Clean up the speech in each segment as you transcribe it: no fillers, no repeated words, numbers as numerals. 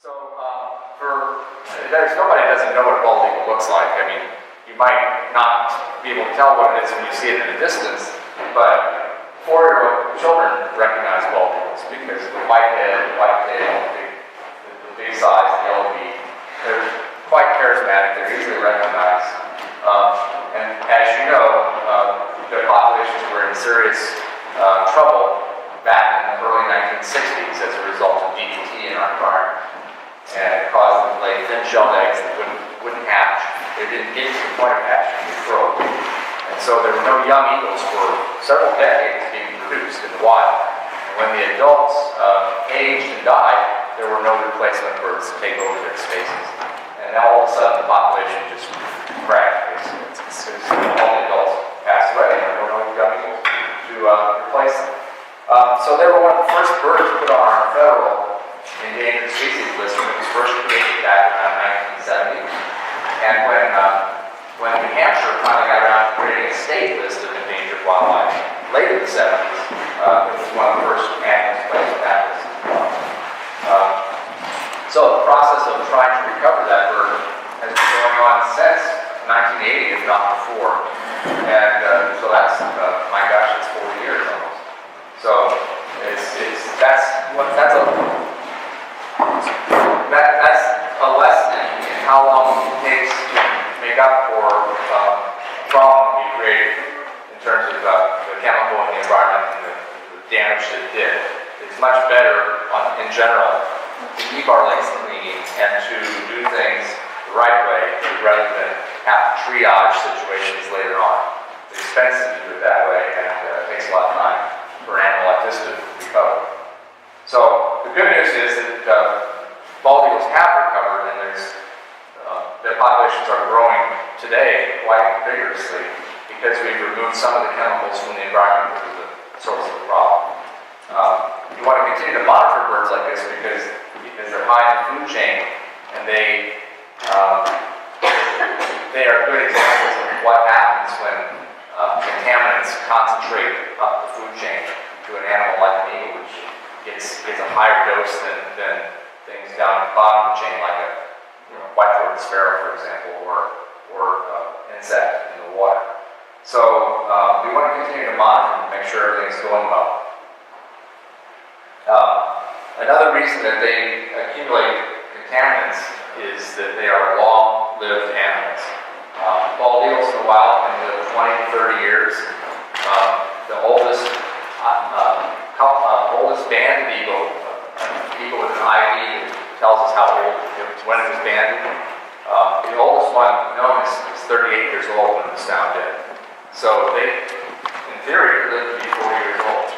There's nobody that doesn't know what a bald eagle looks like. I mean, you might not be able to tell what it is when you see it in the distance, but 4-year-old children recognize bald eagles because the white head, the white tail, the big size, the yellow beak, they're quite charismatic. They're easily recognized. And as you know, their populations were in serious trouble back in the early 1960s as a result of DDT in our environment. And it caused them to lay thin-shelled eggs that wouldn't hatch. They didn't get to the point of hatching, they broke. And so there were no young eagles for several decades being produced in the wild. And when the adults aged and died, there were no replacement birds to take over their spaces. And now all of a sudden the population just crashed. All the adults passed away, and there were no young eagles to replace them. So they were one of the first birds put on our federal endangered species list when it was first created back around 1970. And when New Hampshire finally got around to creating a state list of endangered wildlife late in the 70s, it was one of the first animals placed on that list as well. So the process of trying to recover that bird has been going on since 1980, if not before. And so that's, my gosh, it's 40 years almost. So that's a lesson in how long it takes to make up for the problem we created in terms of the chemical in the environment and the damage that it did. It's much better, in general, to keep our lakes clean and to do things the right way rather than have to triage situations later on. It's expensive to do it that way, and it takes a lot of time for an animal like this to recover. So the good news is that bald eagles have recovered, and their populations are growing today quite vigorously because we've removed some of the chemicals from the environment that was the source of the problem. You want to continue to monitor birds like this because they're high in the food chain, and they are good examples of what happens when contaminants concentrate up the food chain to an animal like an eagle, which gets a higher dose than things down at the bottom of the chain, like a white-throated sparrow, for example, or insect in the water. So we want to continue to monitor and make sure everything's going well. Another reason that they accumulate contaminants is that they are long-lived animals. Bald eagles in the wild can live 20 to 30 years. The oldest banded eagle with an ID that tells us how old when it was banded. The oldest one known is 38 years old when it was found dead. So they, in theory, live to be 40 years old.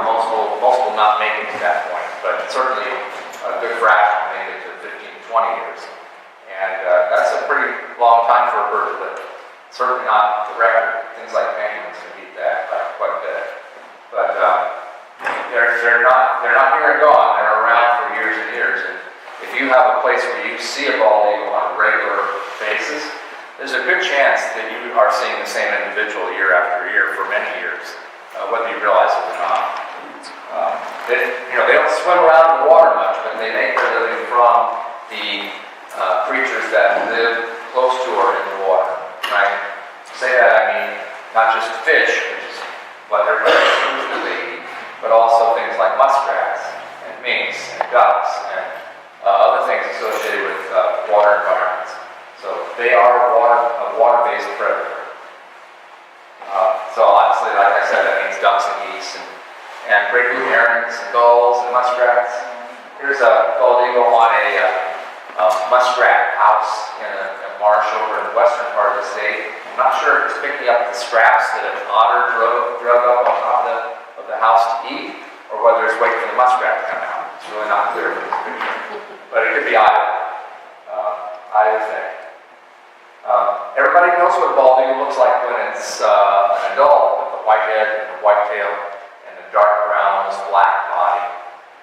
Most will not make it to that point, but certainly a good fraction will make it to 15 to 20 years. And that's a pretty long time for a bird to live. Certainly not the record. Things like penguins can beat that by quite a bit. But they're not here and gone. They're around for years and years. And if you have a place where you see a bald eagle on a regular basis, there's a good chance that you are seeing the same individual year after year for many years, whether you realize it or not. They don't swim around in the water much, but they make their living from the creatures that live close to or in the water. Right? To say that, I mean not just fish, which is what they're usually eat, but also things like muskrats and minks and ducks and other things associated with water environments. So they are a water-based predator. So obviously, like I said, that means ducks and geese and great blue herons and gulls and muskrats. Here's a bald eagle on a muskrat house in a marsh over in the western part of the state. I'm not sure if it's picking up the scraps that an otter drug up on top of the house to eat, or whether it's waiting for the muskrat to come out. It's really not clear from this picture. But it could be either thing. Everybody knows what a bald eagle looks like when it's an adult, with the white head and the white tail and the dark brown, almost black body.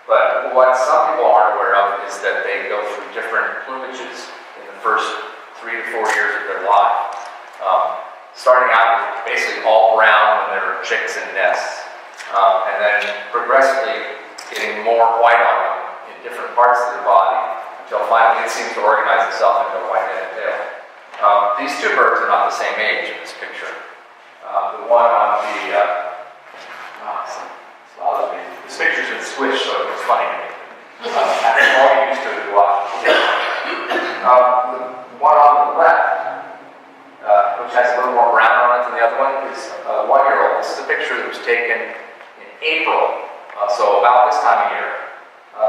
But what some people aren't aware of is that they go through different plumages in the first 3 to 4 years of their life. Starting out with basically all brown when they're chicks in nests, and then progressively getting more white on them in different parts of their body until finally it seems to organize itself into a white-headed tail. These two birds are not the same age in this picture. The one on the, this picture's been switched, so it's funny to me. After all you used to watch. The one on the left, which has a little more brown on it than the other one, is a 1-year-old. This is a picture that was taken in April, so about this time of year.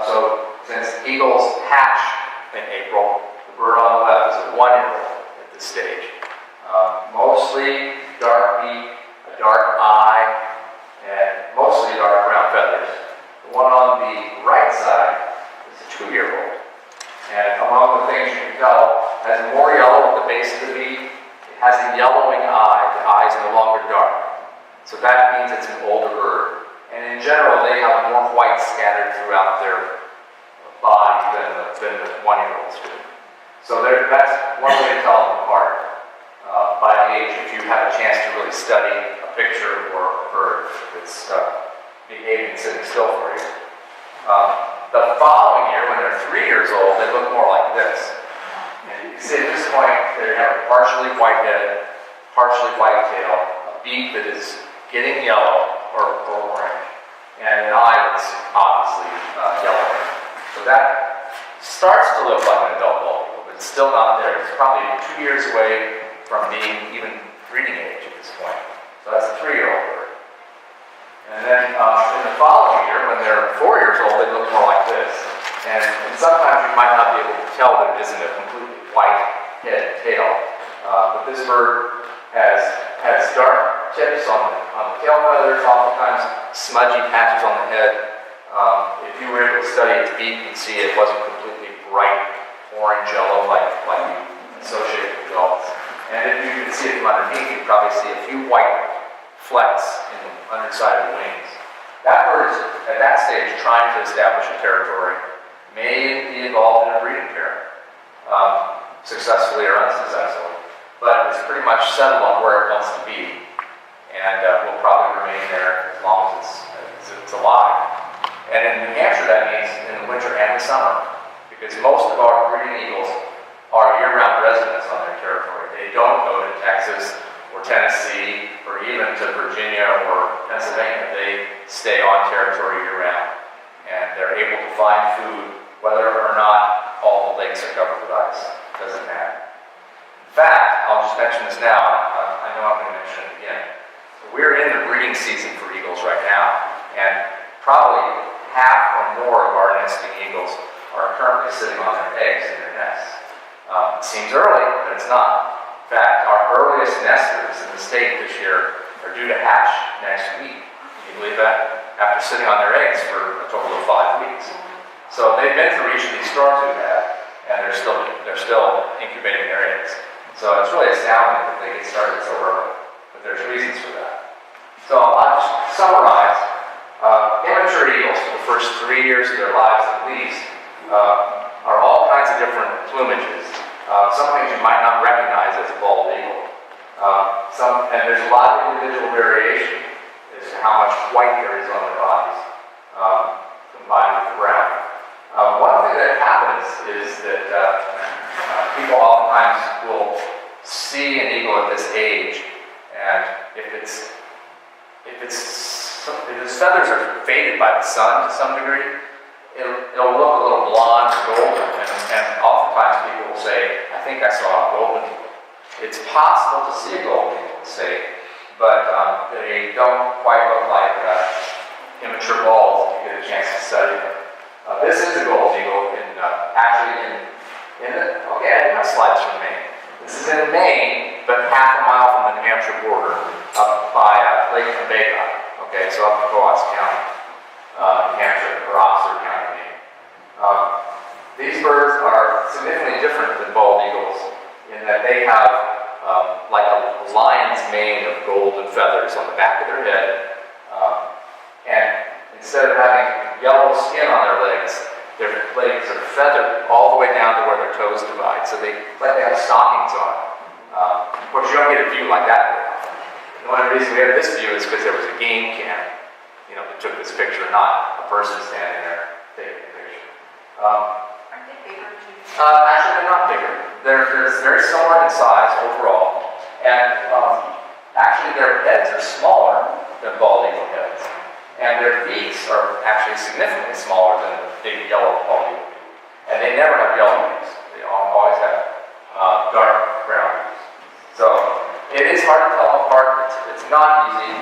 So since eagles hatch in April, the bird on the left is a 1-year-old at this stage. Mostly dark beak, a dark eye, and mostly dark brown feathers. The one on the right side is a 2-year-old. And among the things you can tell, it has more yellow at the base of the beak. It has a yellowing eye. The eye is no longer dark. So that means it's an older bird. And in general, they have more white scattered throughout their body than the 1-year-olds do. So that's one way to tell them apart. By age, if you have a chance to really study a picture or a bird that's behaving sitting still for you. The following year, when they're 3 years old, they look more like this. And you can see at this point, they have a partially white head, partially white tail, a beak that is getting yellow or orange, and an eye that's obviously yellow. So that starts to look like an adult bald eagle, but it's still not there. It's probably 2 years away from being even breeding age at this point. So that's a 3-year-old bird. And then in the following year, when they're 4 years old, they look more like this. And sometimes you might not be able to tell that it isn't a completely white head and tail. But this bird has dark tips on the tail feathers, oftentimes smudgy patches on the head. If you were able to study its beak, you'd see it wasn't completely bright orange yellow like you associate with adults. And if you could see it from underneath, you'd probably see a few white flecks in the underside of the wings. That bird is, at that stage, trying to establish a territory, may be involved in a breeding pair, successfully or unsuccessfully. But it's pretty much settled on where it wants to be, and will probably remain there as long as it's alive. And in New Hampshire, that means in the winter and the summer, because most of our breeding eagles are year-round residents on their territory. They don't go to Texas or Tennessee or even to Virginia or Pennsylvania. They stay on territory year-round, and they're able to find food whether or not all the lakes are covered with ice. It doesn't matter. In fact, I'll just mention this now. I know I'm going to mention it again. We're in the breeding season for eagles right now, and probably half or more of our nesting eagles are currently sitting on their eggs in their nests. It seems early, but it's not. In fact, our earliest nesters in the state this year are due to hatch next week. Can you believe that? After sitting on their eggs for a total of 5 weeks. So they've been through each of these storms we've had, and they're still incubating their eggs. So it's really astounding that they get started so early, but there's reasons for that. So I'll just summarize. Immature eagles, for the first 3 years of their lives at least, are all kinds of different plumages. Some things you might not recognize as a bald eagle. And there's a lot of individual variation as to how much white there is on their bodies, combined with the brown. One thing that happens is that people oftentimes will see an eagle at this age, and if its feathers are faded by the sun to some degree, it'll look a little blonde or golden, and oftentimes people will say, I think I saw a golden eagle. It's possible to see a golden eagle, say, but they don't quite look like immature balls if you get a chance to study them. This is a golden eagle okay, I do have slides from Maine. This is in Maine, but half a mile from the New Hampshire border, up by Lake Nebaga, okay, so up in Wilcox County, New Hampshire, or Oxford County, Maine. These birds are significantly different than bald eagles in that they have like a lion's mane of golden feathers on the back of their head, and instead of having yellow skin on their legs are feathered all the way down to where their toes divide, so they have stockings on. Of course, you don't get a view like that very often. The only reason we have this view is because there was a game cam, that took this picture, not a person standing there taking the picture. Aren't they favored to Actually, they're not bigger. They're very similar in size overall, and actually their heads are smaller than bald eagle heads, and their beaks are actually significantly smaller than the big yellow bald eagle. And they never have yellow beaks. They always have dark brown beaks. So it is hard to tell them apart. It's not easy.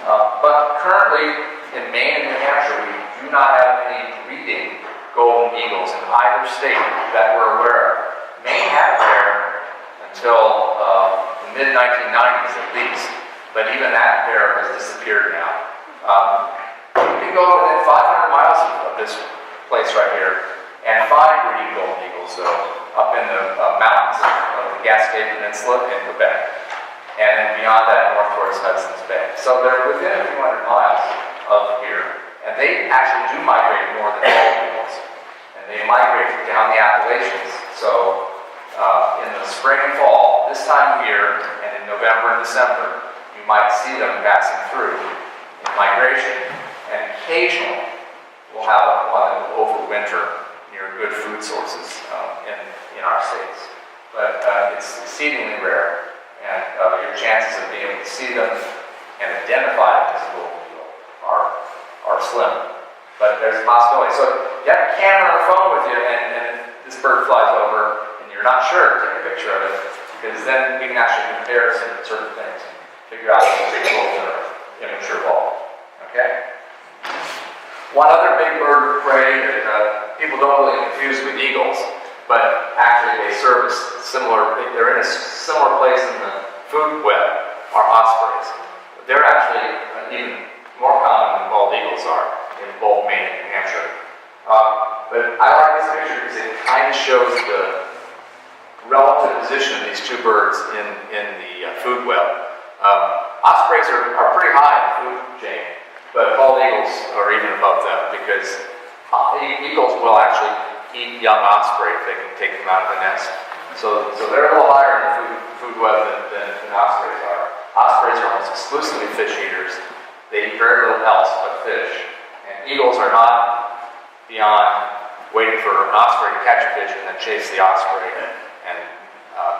But currently in Maine and New Hampshire, we do not have any breeding golden eagles in either state that we're aware of. Maine had it there until the mid-1990s at least, but even that pair has disappeared now. You can go within 500 miles of this place right here and find breeding golden eagles, though, up in the mountains of the Gascade Peninsula in Quebec, and then beyond that north towards Hudson's Bay. So they're within a few hundred miles of here, and they actually do migrate more than bald eagles, and they migrate down the Appalachians. So in the spring and fall, this time of year, and in November and December, you might see them passing through in migration, and occasionally we'll have one overwinter near good food sources in our states. But it's exceedingly rare, and your chances of being able to see them and identify them as a golden eagle are slim. But there's a possibility. So if you have a camera on the phone with you and this bird flies over and you're not sure, take a picture of it, because then we can actually compare certain things and figure out if it's a golden or immature bald. Okay? One other big bird of prey that people don't really confuse with eagles, but actually they serve as they're in a similar place in the food web, are ospreys. They're actually even more common than bald eagles are in both Maine and New Hampshire. But I like this picture because it kind of shows the relative position of these two birds in the food web. Ospreys are pretty high in the food chain, but bald eagles are even above them because eagles will actually eat young osprey if they can take them out of the nest. So they're a little higher in the food web than ospreys are. Ospreys are almost exclusively fish eaters. They eat very little else but fish. And eagles are not beyond waiting for an osprey to catch a fish and then chase the osprey and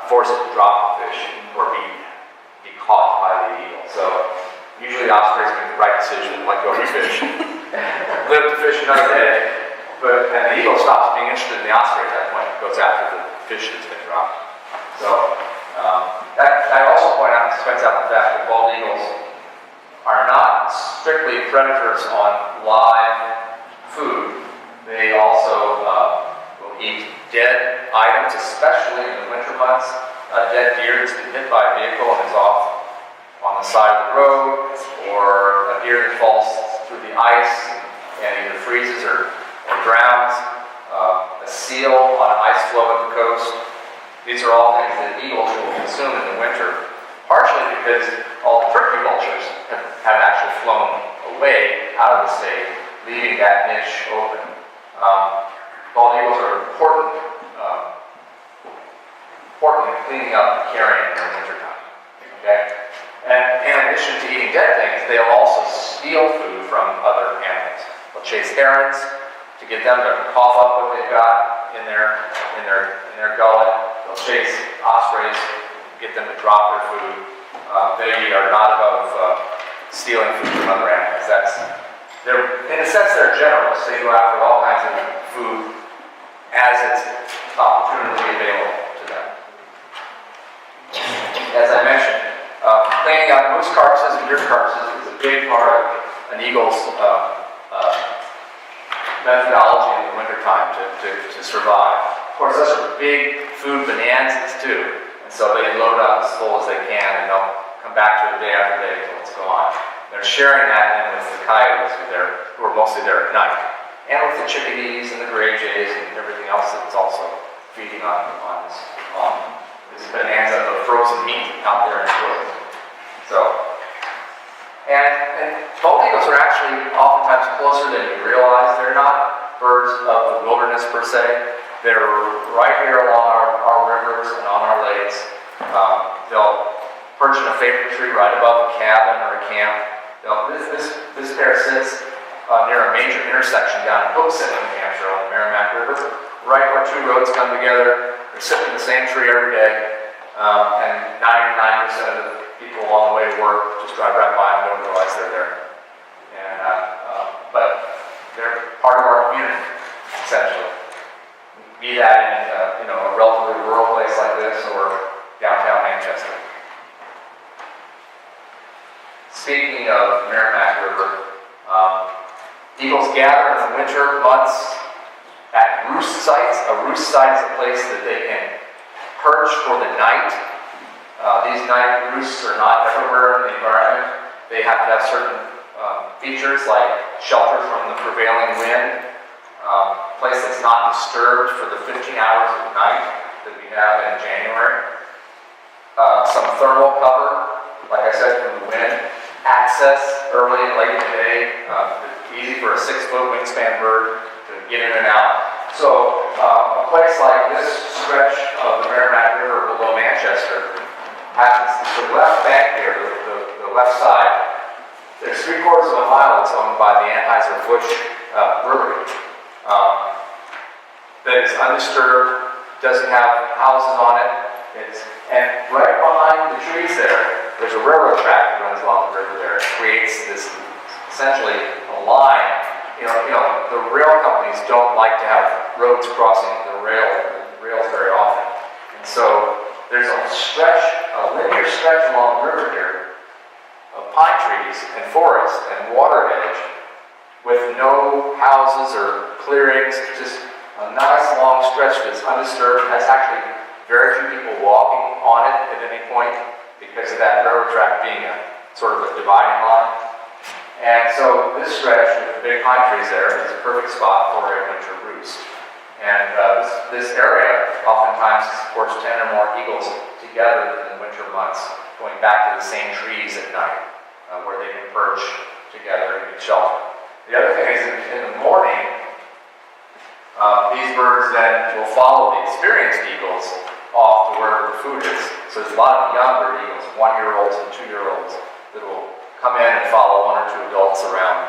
force it to drop the fish or be caught by the eagle. So usually ospreys make the right decision, let go of the fish, live to fish another day. And the eagle stops being interested in the osprey at that point and goes after the fish that's been dropped. So I also points out the fact that bald eagles are not strictly predators on live food. They also will eat dead items, especially in the winter months. A dead deer that's been hit by a vehicle and is off on the side of the road, or a deer that falls through the ice and either freezes or drowns, a seal on an ice floe at the coast. These are all things that eagles will consume in the winter, partially because all the turkey vultures have actually flown away out of the state, leaving that niche open. Bald eagles are important in cleaning up carrion in the wintertime. Okay? And in addition to eating dead things, they'll also steal food from other animals. They'll chase herons to get them to cough up what they've got in their gullet. They'll chase ospreys, get them to drop their food. They are not above stealing food from other animals. In a sense, they're generalists. They go after all kinds of food as it's opportunely available to them. As I mentioned, cleaning out moose carcasses and deer carcasses is a big part of an eagle's methodology in the wintertime to survive. Of course, those are big food bonanzas too, and so they load up as full as they can, and they'll come back to it day after day until it's gone. They're sharing that in with the coyotes who are mostly there at night, and with the chickadees and the gray jays and everything else that's also feeding on this bonanza of frozen meat out there in the woods. So, and bald eagles are actually oftentimes closer than you realize. They're not birds of the wilderness per se. They're right here along our rivers and on our lakes. They'll perch in a favorite tree right above a cabin or a camp. This pair sits near a major intersection down in Hooksett, New Hampshire, on the Merrimack River, right where two roads come together. They're sitting in the same tree every day, and 99% of the people along the way to work just drive right by and don't realize they're there. And, but they're part of our community, essentially. Be that in a relatively rural place like this or downtown Manchester. Speaking of Merrimack River, eagles gather in the winter months at roost sites. A roost site is a place that they can perch for the night. These night roosts are not everywhere in the environment. They have to have certain features like shelter from the prevailing wind, place that's not disturbed for the 15 hours of night that we have in January, some thermal cover, like I said, from the wind, access early and late in the day, easy for a 6-foot wingspan bird to get in and out. So a place like this stretch of the Merrimack River below Manchester happens to the left bank here, the left side. There's 3/4 of a mile that's owned by the Anheuser-Busch Brewery. That is undisturbed, doesn't have houses on it. And right behind the trees there's a railroad track that runs along the river there. It creates this essentially a line. The rail companies don't like to have roads crossing the rails very often. And so there's a linear stretch along the river here of pine trees and forest and water edge with no houses or clearings, just a nice long stretch that's undisturbed. Has actually very few people walking on it at any point because of that railroad track being a sort of a dividing line. And so this stretch with the big pine trees there is a perfect spot for a winter roost. And this area oftentimes supports 10 or more eagles together in the winter months, going back to the same trees at night, where they can perch together and get shelter. The other thing is in the morning, these birds then will follow the experienced eagles off to where the food is. So there's a lot of younger eagles, 1-year-olds and 2-year-olds, that will come in and follow 1 or 2 adults around.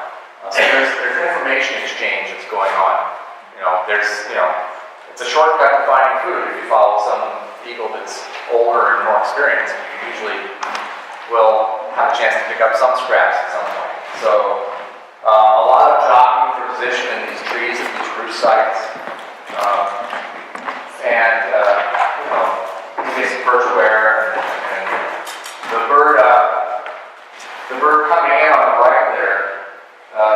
So there's information exchange that's going on. It's a shortcut to finding food if you follow some eagle that's older and more experienced. You usually will have a chance to pick up some scraps at some point. So a lot of jockeying for position in these trees at these roost sites. Basic perch wear and the bird coming in on the right there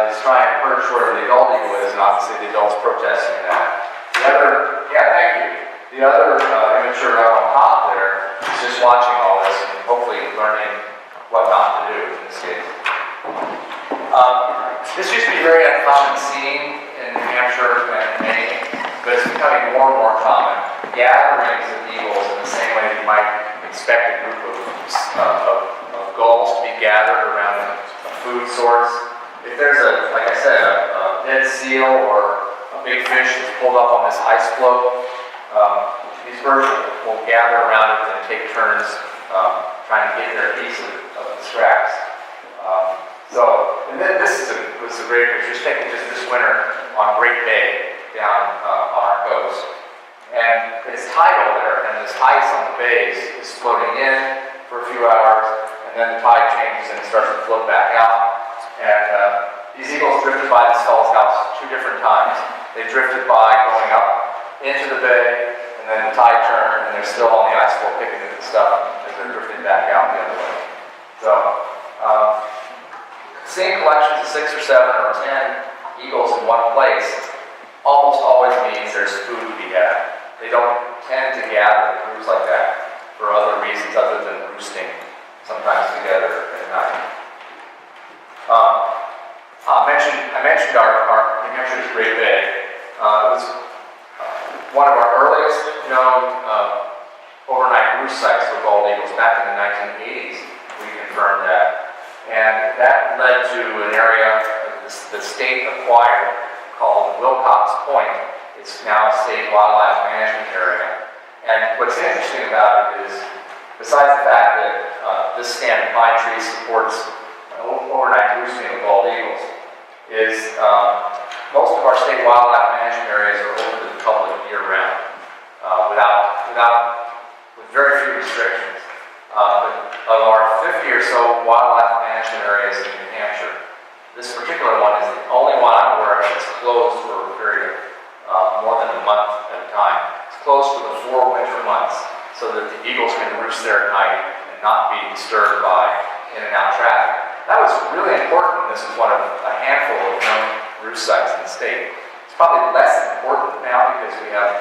is trying to perch where the adult eagle is, and obviously the adult's protesting that. The other immature up on top there is just watching all this and hopefully learning what not to do in this case. This used to be a very uncommon scene in New Hampshire and Maine, but it's becoming more and more common. Gatherings of eagles in the same way that you might expect a group of gulls to be gathered around a food source. If there's like I said, a dead seal or a big fish that's pulled up on this ice floe, these birds will gather around it and take turns trying to get their piece of the scraps. And then this was a great picture, just taken just this winter on Great Bay down on our coast. And it's tidal there, and this ice on the bays is floating in for a few hours, and then the tide changes and it starts to float back out. And these eagles drifted by this fellow's house 2 different times. They drifted by going up into the bay, and then the tide turned, and they're still on the ice floe picking at the stuff as they're drifting back out the other way. So, seeing collections of 6 or 7 or 10 eagles in one place almost always means there's food to be had. They don't tend to gather in groups like that for other reasons other than roosting, sometimes together at night. I mentioned our New Hampshire's Great Bay. It was one of our earliest known overnight roost sites for bald eagles back in the 1980s. We confirmed that. And that led to an area that the state acquired called Wilcox Point. It's now a state wildlife management area. And what's interesting about it is, besides the fact that this stand of pine tree supports overnight roosting of bald eagles, is most of our state wildlife management areas are over the public year-round, with very few restrictions. But of our 50 or so wildlife management areas in New Hampshire, this particular one is the only one I'm aware of that's closed for a period of more than a month at a time. It's closed for the 4 winter months so that the eagles can roost there at night and not be disturbed by in and out traffic. That was really important. This is one of a handful of known roost sites in the state. It's probably less important now because we have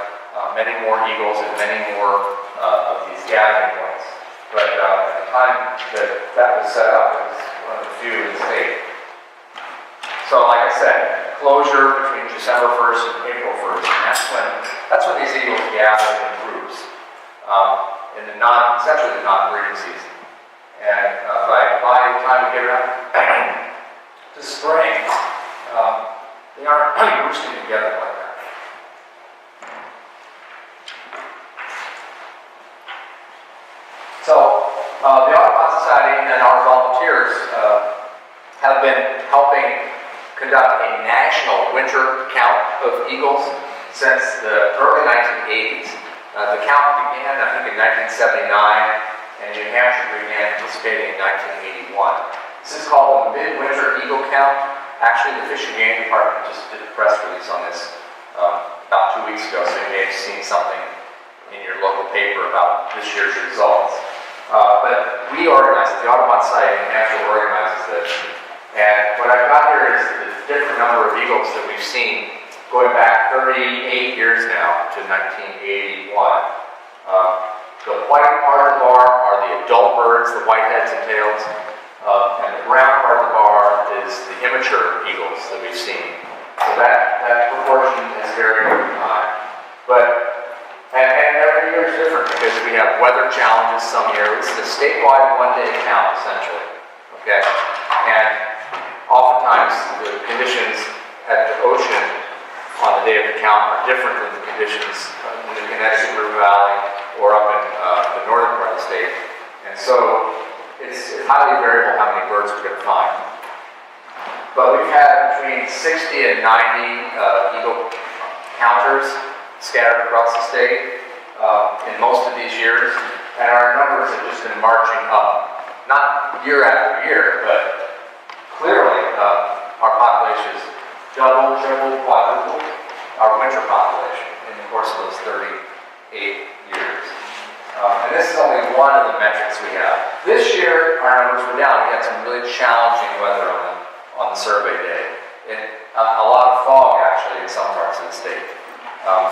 many more eagles and many more of these gathering points. But at the time that was set up, it was one of the few in the state. So like I said, closure between December 1st and April 1st, and that's when these eagles gather in groups in the essentially the non-breeding season. And by the time we get around to spring, they aren't roosting together like that. So the Audubon Society and our volunteers have been helping conduct a national winter count of eagles since the early 1980s. The count began, I think, in 1979, and New Hampshire began participating in 1981. This is called the Midwinter Eagle Count. Actually, the Fish and Game Department just did a press release on this about 2 weeks ago, so you may have seen something in your local paper about this year's results. But we organize it. The Audubon Society in New Hampshire organizes this. And what I've got here is the different number of eagles that we've seen going back 38 years now to 1981. The white part of the bar are the adult birds, the whiteheads and tails, and the brown part of the bar is the immature eagles that we've seen. So that proportion has varied over time. And every year is different because we have weather challenges some years. It's a statewide one-day count, essentially. Okay? And oftentimes the conditions at the ocean on the day of the count are different than the conditions in the Connecticut River Valley or up in the northern part of the state. And so it's highly variable how many birds we're going to find. But we've had between 60 and 90 eagle counters scattered across the state in most of these years, and our numbers have just been marching up. Not year after year, but clearly our population has doubled, tripled, quadrupled our winter population in the course of those 38 years. And this is only one of the metrics we have. This year, our numbers were down. We had some really challenging weather on the survey day. A lot of fog, actually, in some parts of the state.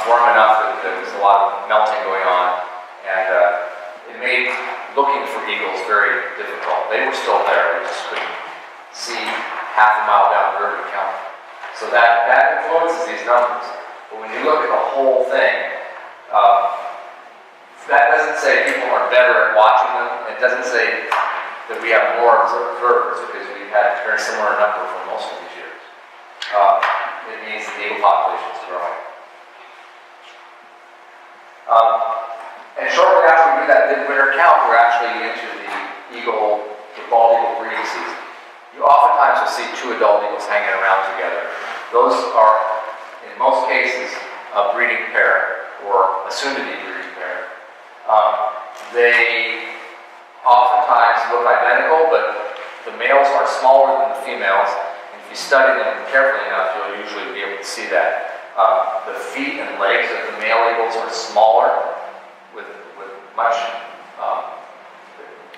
Warm enough that there was a lot of melting going on, and it made looking for eagles very difficult. They were still there, we just couldn't see half a mile down the river to count. So that influences these numbers. But when you look at the whole thing, that doesn't say people are better at watching them. It doesn't say that we have more observers, because we've had a very similar number for most of these years. It means the eagle population is growing. And shortly after we do that midwinter count, we're actually into the bald eagle breeding season. You oftentimes will see 2 adult eagles hanging around together. Those are, in most cases, a breeding pair, or a soon-to-be breeding pair. They oftentimes look identical, but the males are smaller than the females. And if you study them carefully enough, you'll usually be able to see that. The feet and legs of the male eagles are smaller, with much,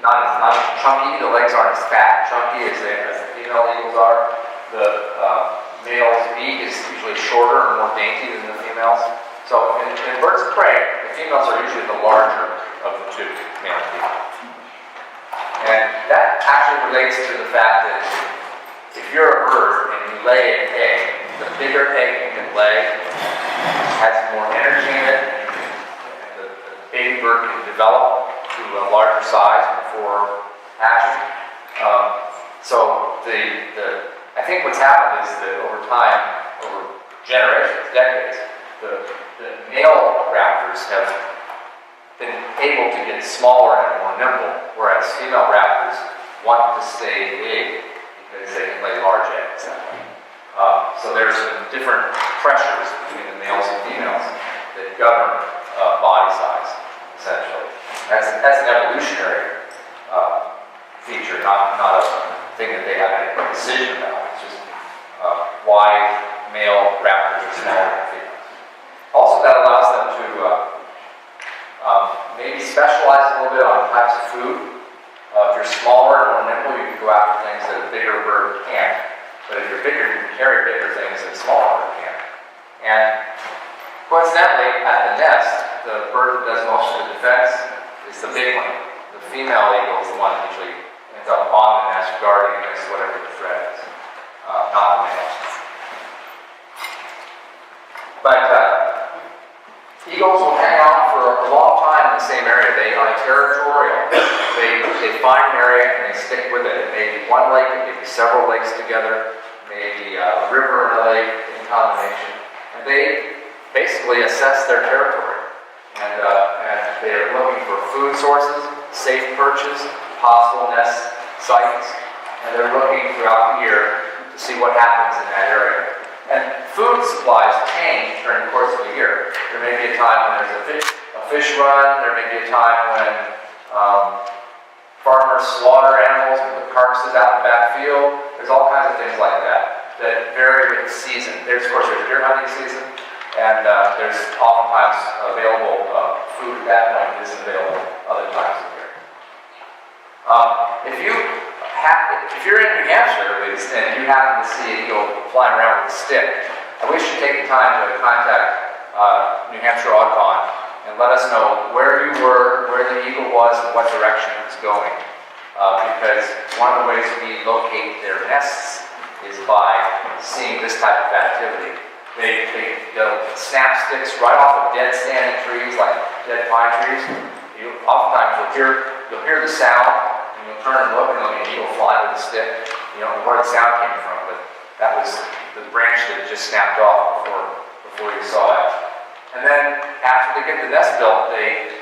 not as chunky. The legs aren't as fat and chunky as the female eagles are. The male's beak is usually shorter and more dainty than the females. So in birds of prey, the females are usually the larger of the 2 male eagles. And that actually relates to the fact that if you're a bird and you lay an egg, the bigger egg you can lay has more energy in it, and the baby bird can develop to a larger size before hatching. So I think what's happened is that over time, over generations, decades, the male raptors have been able to get smaller and more nimble, whereas female raptors want to stay big because they can lay large eggs. So there's some different pressures between the males and females. that govern body size, essentially. That's an evolutionary feature, not a thing that they have any decision about. It's just why male raptors are smaller than females. Also, that allows them to maybe specialize a little bit on types of food. If you're smaller and more nimble, you can go after things that a bigger bird can't. But if you're bigger, you can carry bigger things that a smaller bird can't. And coincidentally, at the nest, the bird that does most of the defense is the big one. The female eagle is the one that usually ends up on the nest guarding against whatever the threat is, not the male. But eagles will hang out for a long time in the same area. They are territorial. They find an area and they stick with it. It may be one lake, it may be several lakes together, maybe a river and a lake in combination. And they basically assess their territory. And they're looking for food sources, safe perches, possible nest sites, and they're looking throughout the year to see what happens in that area. And food supplies change during the course of the year. There may be a time when there's a fish run, there may be a time when farmers slaughter animals and put carcasses out in the back field. There's all kinds of things like that that vary with the season. Of course, there's deer hunting season, and there's oftentimes available food at that point that isn't available other times of the year. If you're in New Hampshire, at least, and you happen to see an eagle flying around with a stick, I wish you'd take the time to contact New Hampshire Audubon and let us know where you were, where the eagle was, and what direction it was going. Because one of the ways we locate their nests is by seeing this type of activity. They'll snap sticks right off of dead standing trees, like dead pine trees. Oftentimes you'll hear the sound, and you'll turn and look, and there'll be an eagle fly with a stick. You don't know where the sound came from, but that was the branch that just snapped off before you saw it. And then after they get the nest built, they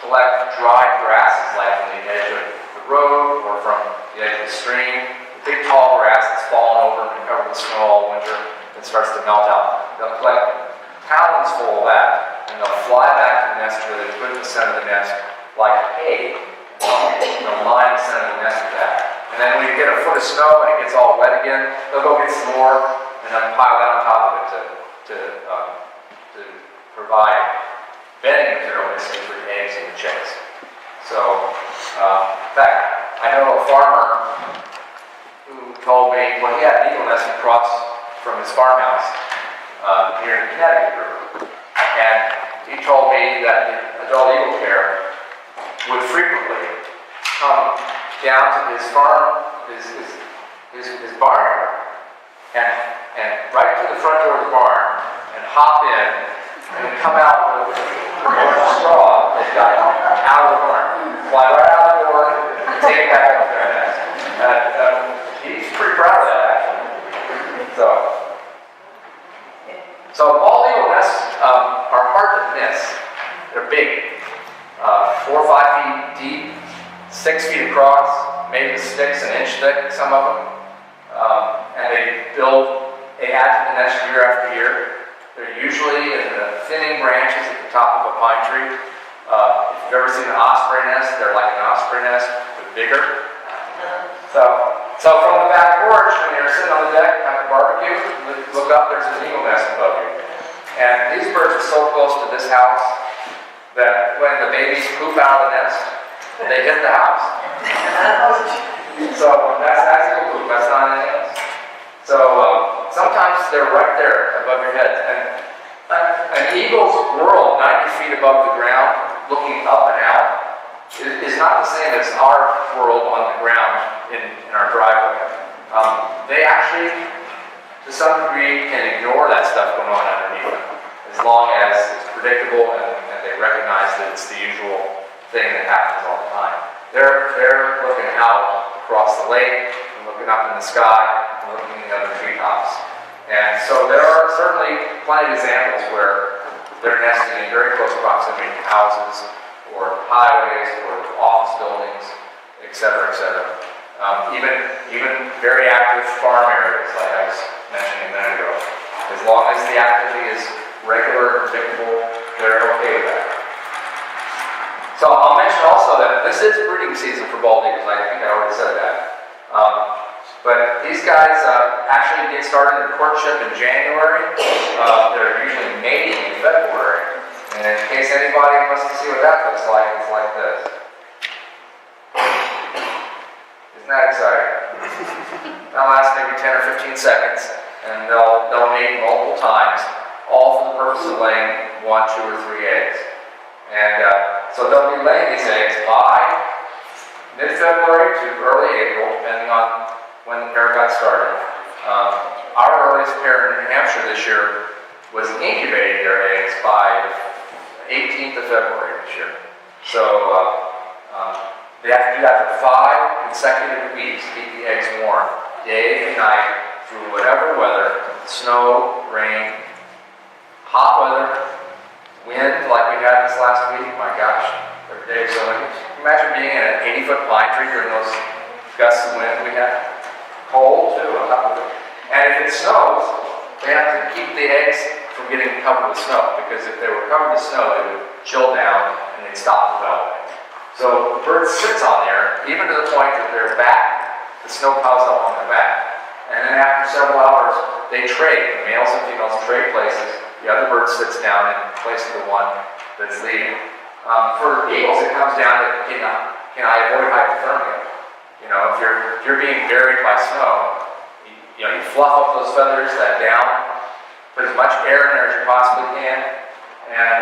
collect dried grasses, like from the edge of the road or from the edge of the stream. The big tall grass that's fallen over and covered with snow all winter and starts to melt out. They'll collect pounds full of that, and they'll fly back to the nest where they put it in the center of the nest like hay. They'll line the center of the nest with that. And then when you get a foot of snow and it gets all wet again, they'll go get some more and then pile that on top of it to provide bedding material basically for the eggs and the chicks. So, in fact, I know a farmer who told me, well, he had an eagle nest across from his farmhouse near the Connecticut River. And he told me that the adult eagle pair would frequently come down to his farm, his barnyard, and right to the front door of the barn, and hop in, and come out with a straw that got out of the barn, fly right out of the door, and take it back up to their nest. He's pretty proud of that, actually. So bald eagle nests are hard to miss. They're big, 4 or 5 feet deep, 6 feet across, maybe the sticks an inch thick, some of them. And they add to the nest year after year. They're usually in the thinning branches at the top of a pine tree. If you've ever seen an osprey nest, they're like an osprey nest, but bigger. So from the back porch, when you're sitting on the deck having a barbecue, look up, there's an eagle nest above you. And these birds are so close to this house that when the babies poop out of the nest, they hit the house. So that's eagle poop, that's not anything else. So sometimes they're right there above your head. And an eagle's world, 90 feet above the ground, looking up and out, is not the same as our world on the ground in our driveway. They actually, to some degree, can ignore that stuff going on underneath them, as long as it's predictable and they recognize that it's the usual thing that happens all the time. They're looking out across the lake, and looking up in the sky, and looking in the other treetops. And so there are certainly plenty of examples where they're nesting in very close proximity to houses, or highways, or office buildings, etc., etc. Even very active farm areas, like I was mentioning a minute ago. As long as the activity is regular, predictable, they're okay with that. So I'll mention also that this is breeding season for bald eagles. I think I already said that. But these guys actually get started in courtship in January. They're usually mating in February. And in case anybody wants to see what that looks like, it's like this. Isn't that exciting? That'll last maybe 10 or 15 seconds, and they'll mate multiple times, all for the purpose of laying 1, 2, or 3 eggs. And so they'll be laying these eggs by mid-February to early April, depending on when the pair got started. Our earliest pair in New Hampshire this year was incubating their eggs by 18th of February this year. So they have to do that for 5 consecutive weeks, keep the eggs warm, day and night, through whatever weather, snow, rain, hot weather, wind like we had this last week. My gosh, every day so imagine being in an 80-foot pine tree during those gusts of wind we had. Cold too on top of it. And if it snows, they have to keep the eggs from getting covered with snow, because if they were covered with snow, they would chill down and they'd stop developing. So the bird sits on there, even to the point that their back, the snow piles up on their back. And then after several hours, they trade. The males and females trade places. The other bird sits down in place of the one that's leaving. For eagles, it comes down to, can I avoid hypothermia? You know, if you're being buried by snow, you fluff up those feathers, that down, put as much air in there as you possibly can, and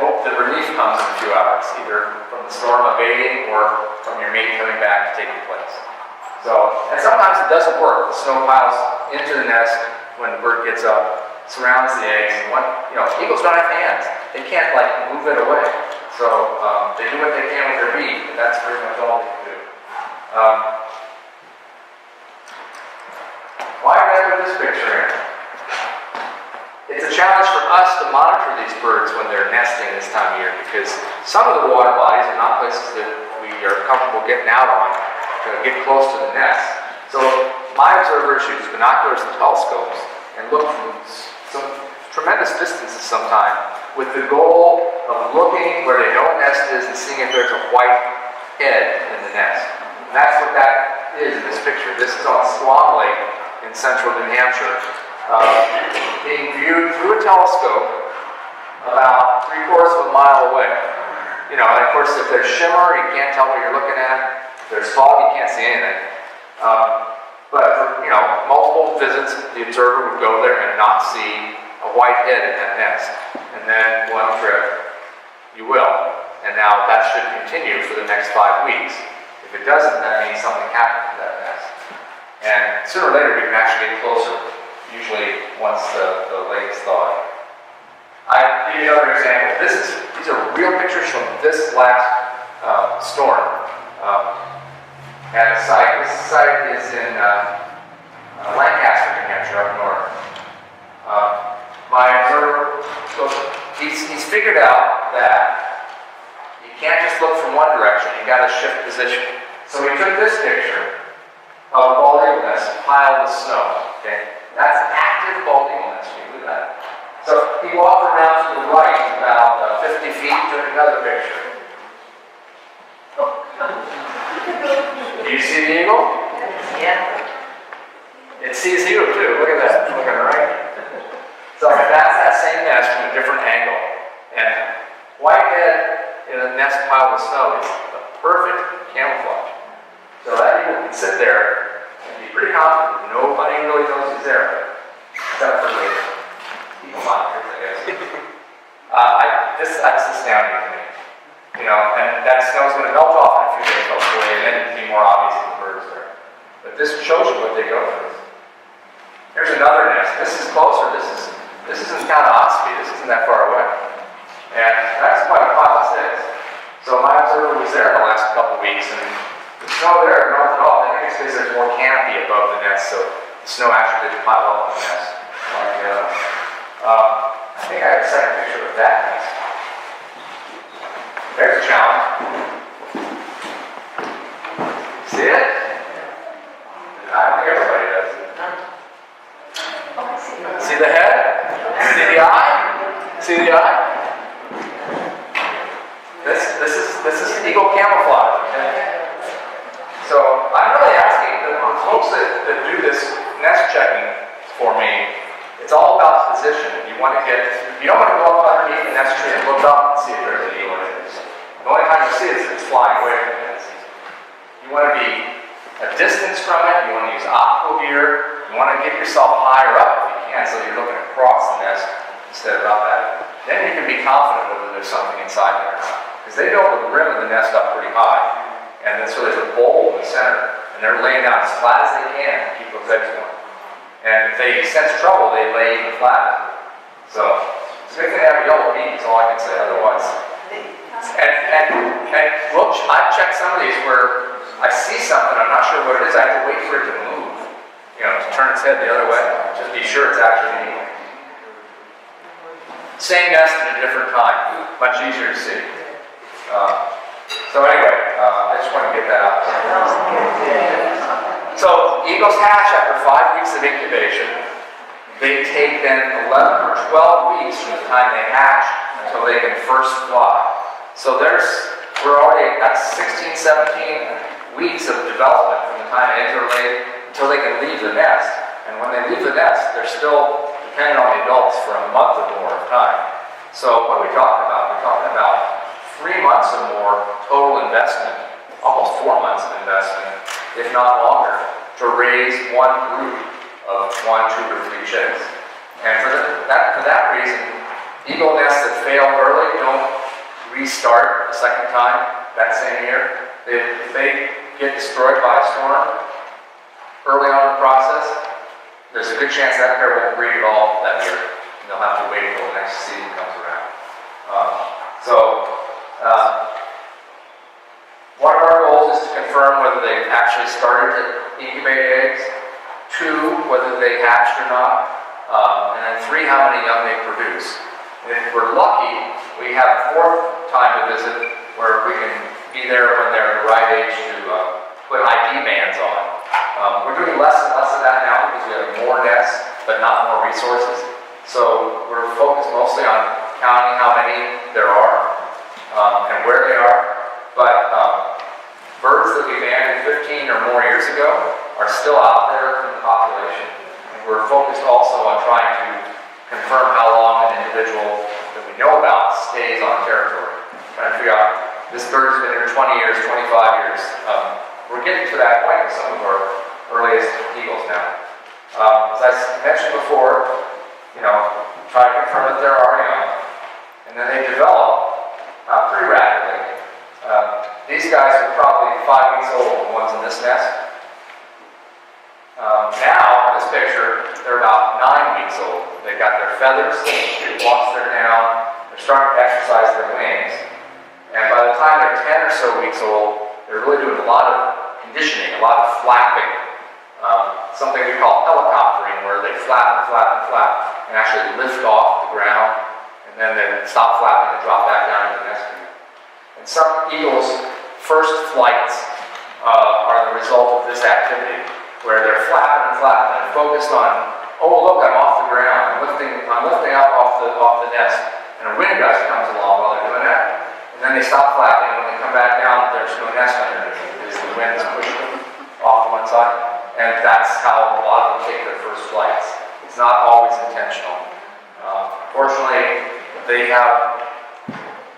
hope that relief comes in a few hours, either from the storm abating or from your mate coming back to take your place. So, and sometimes it doesn't work. The snow piles into the nest when the bird gets up, surrounds the eggs, and eagles don't have hands. They can't move it away. So they do what they can with their beak, but that's pretty much all they can do. Why did I put this picture in? It's a challenge for us to monitor these birds when they're nesting this time of year, because some of the water bodies are not places that we are comfortable getting out on to get close to the nest. So my observers use binoculars and telescopes and look from some tremendous distances sometimes with the goal of looking where they know a nest is and seeing if there's a white head in the nest. And that's what that is in this picture. This is on Swan Lake in central New Hampshire, being viewed through a telescope about 3/4 of a mile away. And of course, if there's shimmer, you can't tell what you're looking at. If there's fog, you can't see anything. But for multiple visits, the observer would go there and not see a white head in that nest. And then one trip, you will. And now that should continue for the next 5 weeks. If it doesn't, that means something happened to that nest. And sooner or later, we can actually get closer, usually once the lake is thawed. I'll give you another example. These are real pictures from this last storm at a site. This site is in Lancaster, New Hampshire, up north. My observer, he's figured out that you can't just look from one direction, you got to shift position. So he took this picture of a bald eagle nest piled with snow. Okay, that's an active bald eagle nest. Can you believe that? So he walked around to the right about 50 feet, took another picture. Do you see the eagle? Yeah. It sees you too. Look at that. Look at it, right? So that's that same nest from a different angle. And whitehead in a nest piled with snow is the perfect camouflage. So that eagle can sit there and be pretty confident. Nobody really knows he's there, except for the people monitors, I guess. That's astounding to me. And that snow's going to melt off in a few days, hopefully, and then it'll be more obvious that the birds there. But this shows you what they go through. Here's another nest. This is closer. This isn't kind of Ospey. This isn't that far away. And that's quite a pile of sticks. So my observer was there the last couple of weeks, and the snow there melted off. I think it's because there's more canopy above the nest, so the snow actually didn't pile up on the nest. I think I have a second picture of that nest. There's a challenge. See it? I don't think everybody does. See the head? See the up and see if there's an eagle in it. The only time you see it is if it's flying away from it. You want to be a distance from it, you want to use optical gear, you want to get yourself higher up if you can, so you're looking across the nest instead of up at it. Then you can be confident whether there's something inside there or not. Because they build the rim of the nest up pretty high. And then so there's a bowl in the center. And they're laying down as flat as they can to keep those eggs warm. And if they sense trouble, they lay even flatter. So it's a good thing to have a yellow beak, is all I can say, otherwise. And look, I've checked some of these where I see something, I'm not sure what it is, I have to wait for it to move. You know, to turn its head the other way, just be sure it's actually an eagle. Same nest at a different time, much easier to see. So anyway, I just want to get that out there. So eagles hatch after 5 weeks of incubation. They take then 11 or 12 weeks from the time they hatch until they can first fly. So that's 16, 17 weeks of development from the time eggs are laid until they can leave the nest. And when they leave the nest, they're still dependent on the adults for a month or more of time. So what are we talking about? We're talking about 3 months or more total investment, almost 4 months of investment, if not longer, to raise one brood of 1, 2, or 3 chicks. And for that reason, eagle nests that fail early don't restart a second time that same year. If they get destroyed by a storm early on in the process, there's a good chance that pair won't breed at all that year. And they'll have to wait until the next season comes around. One of our goals is to confirm whether they've actually started to incubate eggs, 2, whether they hatched or not, and then 3, how many young they produce. And if we're lucky, we have a 4th time to visit where we can be there when they're the right age to put ID bands on. We're doing less and less of that now because we have more nests, but not more resources. So we're focused mostly on counting how many there are and where they are. But birds that we banned 15 or more years ago are still out there in the population. And we're focused also on trying to confirm how long an individual that we know about stays on territory. Trying to figure out, this bird's been here 20 years, 25 years. We're getting to that point with some of our earliest eagles now. As I mentioned before, try to confirm that there are young, and then they develop pretty rapidly. These guys are probably 5 weeks old, the ones in this nest. Now, in this picture, they're about 9 weeks old. They've got their feathers, they've lost their down, they're starting to exercise their wings. And by the time they're 10 or so weeks old, they're really doing a lot of conditioning, a lot of flapping. Something we call helicoptering, where they flap and flap and flap and actually lift off the ground, and then they stop flapping and drop back down into the nest. And some eagles' first flights are the result of this activity, where they're flapping and flapping and focused on, oh look, I'm off the ground, I'm lifting up off the nest, and a wind gust comes along while they're doing that, and then they stop flapping, and when they come back down, there's no nest underneath because the wind is pushing them off to one side, and that's how a lot of them take their first flights. It's not always intentional. Fortunately, they have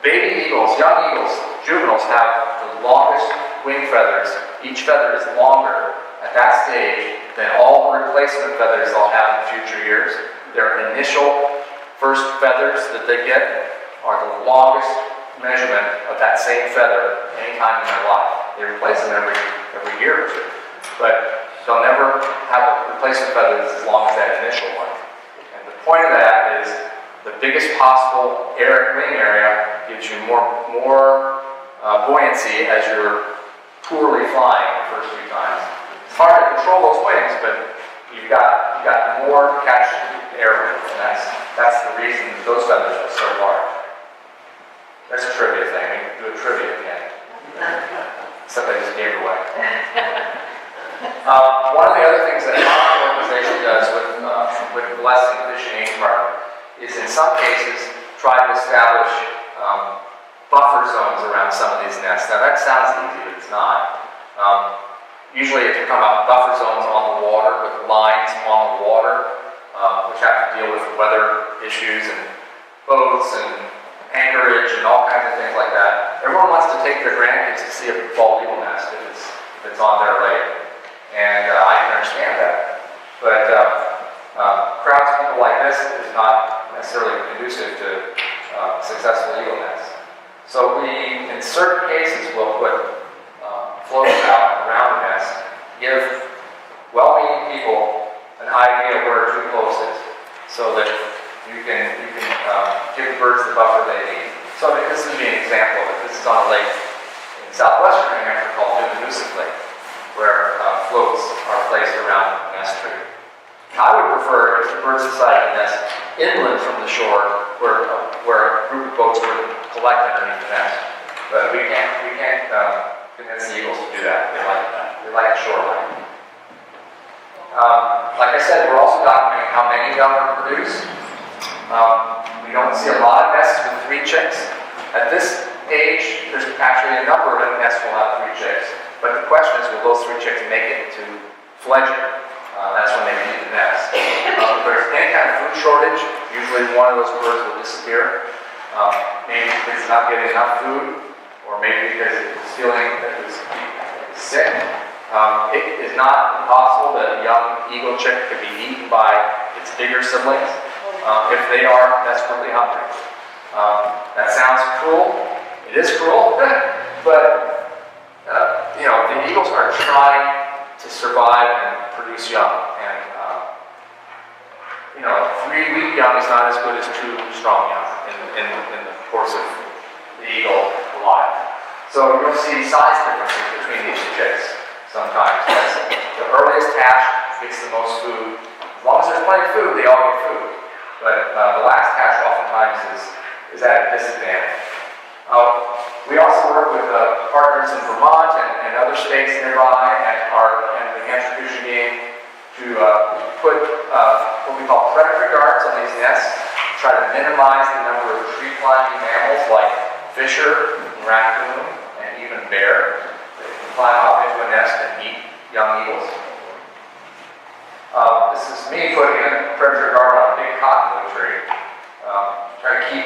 baby eagles, young eagles, juveniles have the longest wing feathers. Each feather is longer at that stage than all the replacement feathers they'll have in future years. Their initial first feathers that they get are the longest measurement of that same feather any time in their life. They replace them every year or two, but they'll never have a replacement feather that's as long as that initial one. And the point of that is the biggest possible wing area gives you more buoyancy as you're poorly flying the first few times. It's hard to control those wings, but you've got more to catch air with, and that's the reason that those feathers are so large. That's a trivia thing. We can do a trivia again. Except I just gave it away. One of the other things that our organization does with blessing the fishing department is in some cases try to establish buffer zones around some of these nests. Now that sounds easy, but it's not. Usually if you come up buffer zones on the water with lines on the water, which have to deal with weather issues and boats and Anchorage and all kinds of things like that. Everyone wants to take their grandkids to see a bald eagle nest if it's on their lake. And I can understand that. But crowds of people like this is not necessarily conducive to successful eagle nests. So we, in certain cases, will put floats out around the nest, give well-meaning people an idea of where too close is, so that you can give the birds the buffer they need. So I mean, this would be an example. This is on a lake in southwestern New Hampshire called Muskrat Lake, where floats are placed around the nest tree. I would prefer if the birds decided to nest inland from the shore, where a group of boats would collect underneath the nest. But we can't convince the eagles to do that. They like the shoreline. Like I said, we're also documenting how many young are produced. We don't see a lot of nests with 3 chicks. At this age, there's actually a number of nests will have 3 chicks. But the question is, will those 3 chicks make it to fledgling? That's when they leave the nest. If there's any kind of food shortage, usually one of those birds will disappear. Maybe because it's not getting enough food, or maybe because it's feeling that it's sick. It is not impossible that a young eagle chick could be eaten by its bigger siblings if they are desperately hungry. That sounds cruel. It is cruel, but the eagles are trying to survive and produce young. And 3 weak young is not as good as 2 strong young in the course of the eagle life. So you'll see size differences between these chicks sometimes. The earliest hatch gets the most food. As long as there's plenty of food, they all get food. But the last hatch oftentimes is at a disadvantage. We also work with partners in Vermont and other states nearby and the Hampshire Fish and Game to put what we call predatory guards on these nests, try to minimize the number of tree-climbing mammals like fisher, raccoon, and even bear that can climb up into a nest and eat young eagles. This is me putting a predator guard on a big cottonwood tree. Try to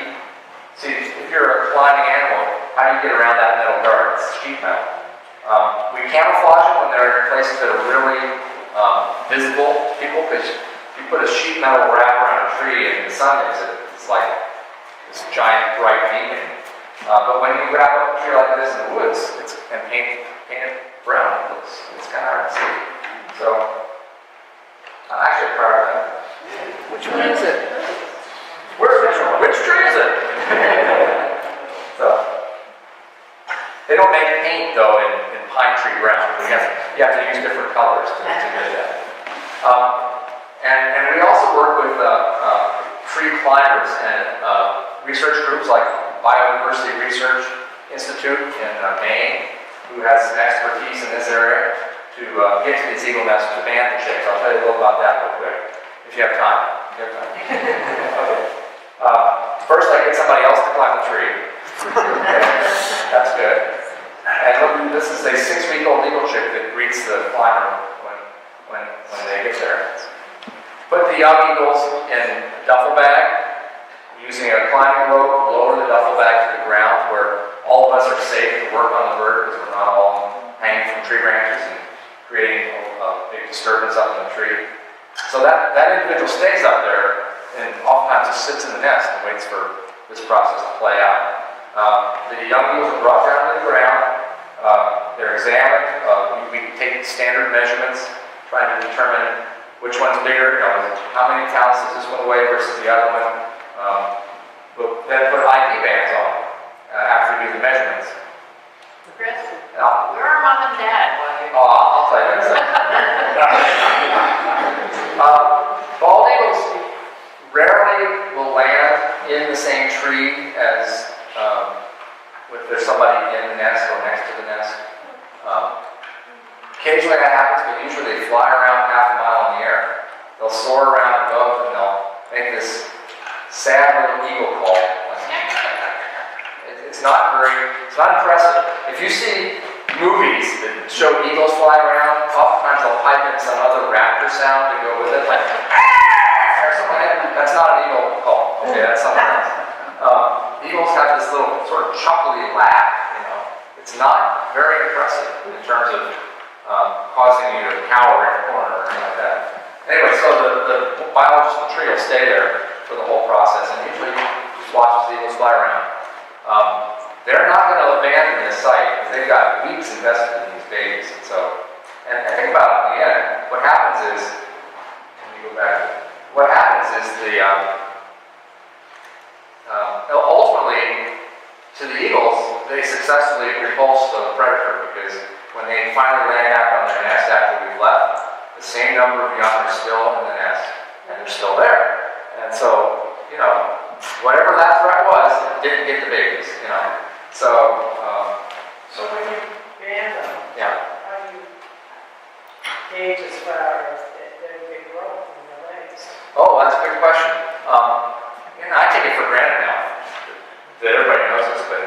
see, if you're a climbing animal, how do you get around that metal guard? It's sheet metal. We camouflage them when they're in places that are really visible to people, because if you put a sheet metal wrap around a tree and the sun hits it, it's like this giant bright beacon. But when you wrap up a tree like this in the woods and paint it brown, it's kind of hard to see. So I'm actually proud of that. Which one is it? Which tree is it? So they don't make paint though in pine tree brown. You have to use different colors to do that. And we also work with tree climbers and research groups like Biodiversity Research Institute in Maine, who has some expertise in this area to get to these eagle nests to ban the chicks. I'll tell you a little about that real quick, if you have time. Okay. First, I get somebody else to climb the tree. Okay. That's good. And look, this is a 6-week-old eagle chick that greets the climber when they get there. Put the young eagles in a duffel bag, using a climbing rope, lower the duffel bag to the ground where all of us are safe to work on the bird because we're not all hanging from tree branches and creating a big disturbance up in the tree. So that individual stays up there and oftentimes just sits in the nest and waits for this process to play out. The young eagles are brought down to the ground. They're examined. We take standard measurements, trying to determine which one's bigger. How many pounds does this one weigh versus the other one? We'll then put ID bands on after we do the measurements. Chris, where are Mom and Dad while you're I'll tell you in a second. Bald eagles rarely will land in the same tree as if there's somebody in the nest or next to the nest. Occasionally that happens, but usually they fly around half a mile in the air. They'll soar around above and they'll make this sad little eagle call. It's not impressive. If you see movies that show eagles fly around, oftentimes they'll pipe in some other raptor sound to go with it, like or something like that. That's not an eagle call. Okay, that's something else. eagles have this little sort of chuckly laugh, you know. It's not very impressive in terms of causing you to cower in a corner or anything like that. Anyway, so the biologist and the tree will stay there for the whole process, and usually just watches the eagles fly around. They're not going to abandon this site because they've got weeks invested in these babies. And so, and think about it in the end, what happens is, let me go back, what happens is ultimately, to the eagles, they successfully repulse the predator because when they finally land back on their nest after we've left, the same number of young are still in the nest, and they're still there. And so, you know, whatever that threat was, it didn't get the babies, you know. So when you ban them, yeah. how do you gauge as far as their growth in their legs? Oh, that's a good question. You know, I take it for granted now that everybody knows this, but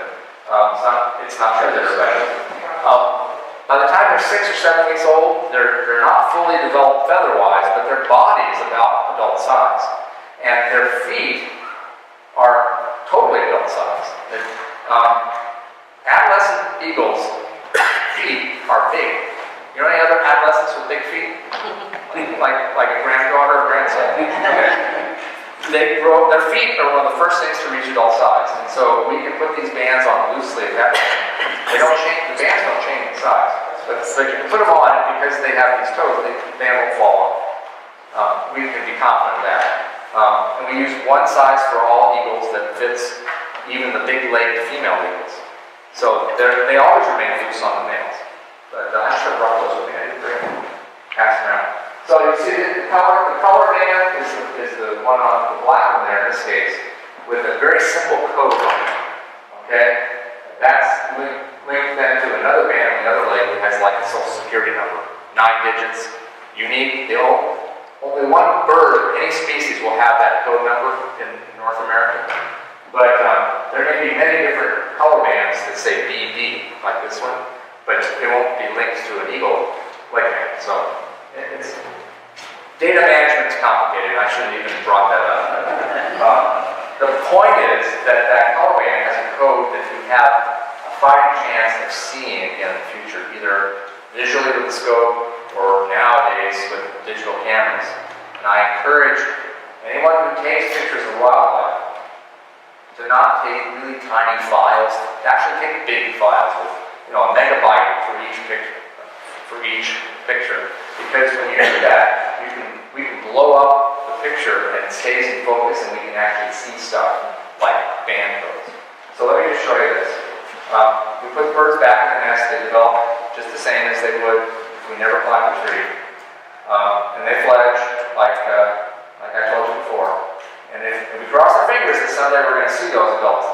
it's not true that everybody knows it. By the time they're 6 or 7 weeks old, they're not fully developed feather-wise, but their body is about adult size. And their feet are totally adult size. Adolescent eagles' feet are big. You know any other adolescents with big feet? like a granddaughter or grandson? They grow, their feet are one of the first things to reach adult size. And so we can put these bands on loosely at that point. They don't change, the bands don't change in size. But you can put them on because they have these toes, the band won't fall off. We can be confident of that. And we use one size for all eagles that fits even the big-legged female eagles. So they always remain loose on the males. But I should have brought those with me. I didn't bring them. Pass them around. So you see the color band is the one on the black one there in this case, with a very simple code on it. Okay? That's linked then to another band on the other leg that has like a social security number. 9 digits, unique. Only one bird of any species will have that code number in North America. But there may be many different color bands that say BB, like this one, but it won't be linked to an eagle leg band. So it's data management's complicated. I shouldn't even brought that up. The point is that that color band has a code that you have a fighting chance of seeing in the future, either visually with the scope or nowadays with digital cameras. And I encourage anyone who takes pictures of wildlife to not take really tiny files, to actually take big files with, you know, a megabyte for each picture. Because when you do that, we can blow up the picture and it stays in focus and we can actually see stuff like band codes. So let me just show you this. We put birds back in the nest, they develop just the same as they would if we never climbed a tree. And they fledge like I told you before. And if we cross our fingers that someday we're going to see those adults,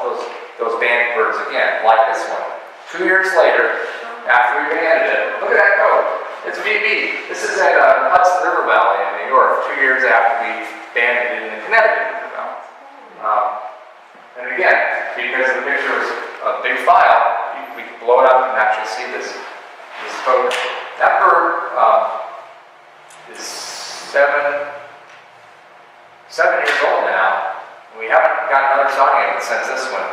those banded birds again, like this one. 2 years later, after we banded it, look at that code. It's BB. This is at Hudson River Valley in New York, 2 years after we banded it in the Connecticut River Valley. And again, because the picture is a big file, we can blow it up and actually see this code. That bird is 7 years old now, and we haven't got another sighting of it since this one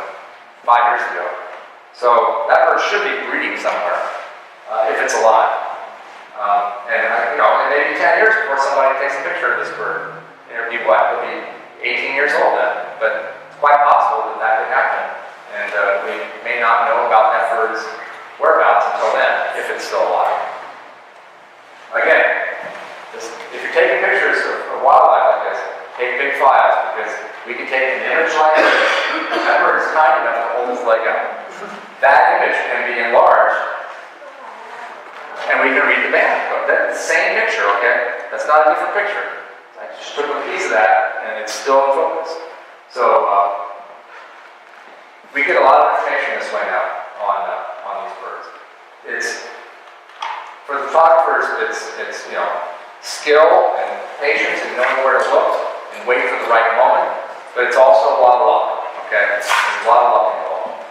5 years ago. So that bird should be breeding somewhere, if it's alive. And it may be 10 years before somebody takes a picture of this bird. It'll be 18 years old then, but it's quite possible that could happen. And we may not know about that bird's whereabouts until then, if it's still alive. Again, if you're taking pictures of wildlife like this, take big files, because we can take an image like this. That bird is kind enough to hold his leg out. That image can be enlarged, and we can read the band code. That's the same picture, okay? That's not a different picture. I just took a piece of that, and it's still in focus. So we get a lot of information this way now on these birds. It's for the photographers. It's skill and patience and knowing where to look and wait for the right moment. But it's also a lot of luck. Okay, there's a lot of luck involved.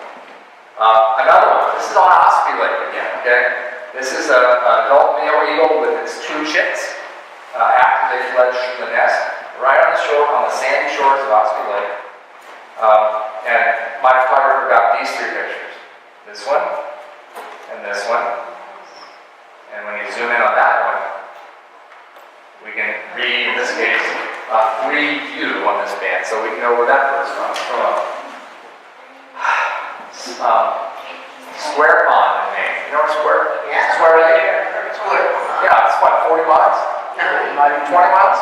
Another one. This is on Ospey Lake again. Okay, this is an adult male eagle with its 2 chicks after they fledged from the nest, right on the shore, on the sandy shores of Ospey Lake. And my photographer got these three pictures. This one, and this one. And when you zoom in on that one, we can read, in this case, a 3U on this band, so we can know where that bird's from. It's from a Square Pond in Maine. You know where Square? Yeah. Square Lake? Yeah, it's what, 40 miles? 20 miles?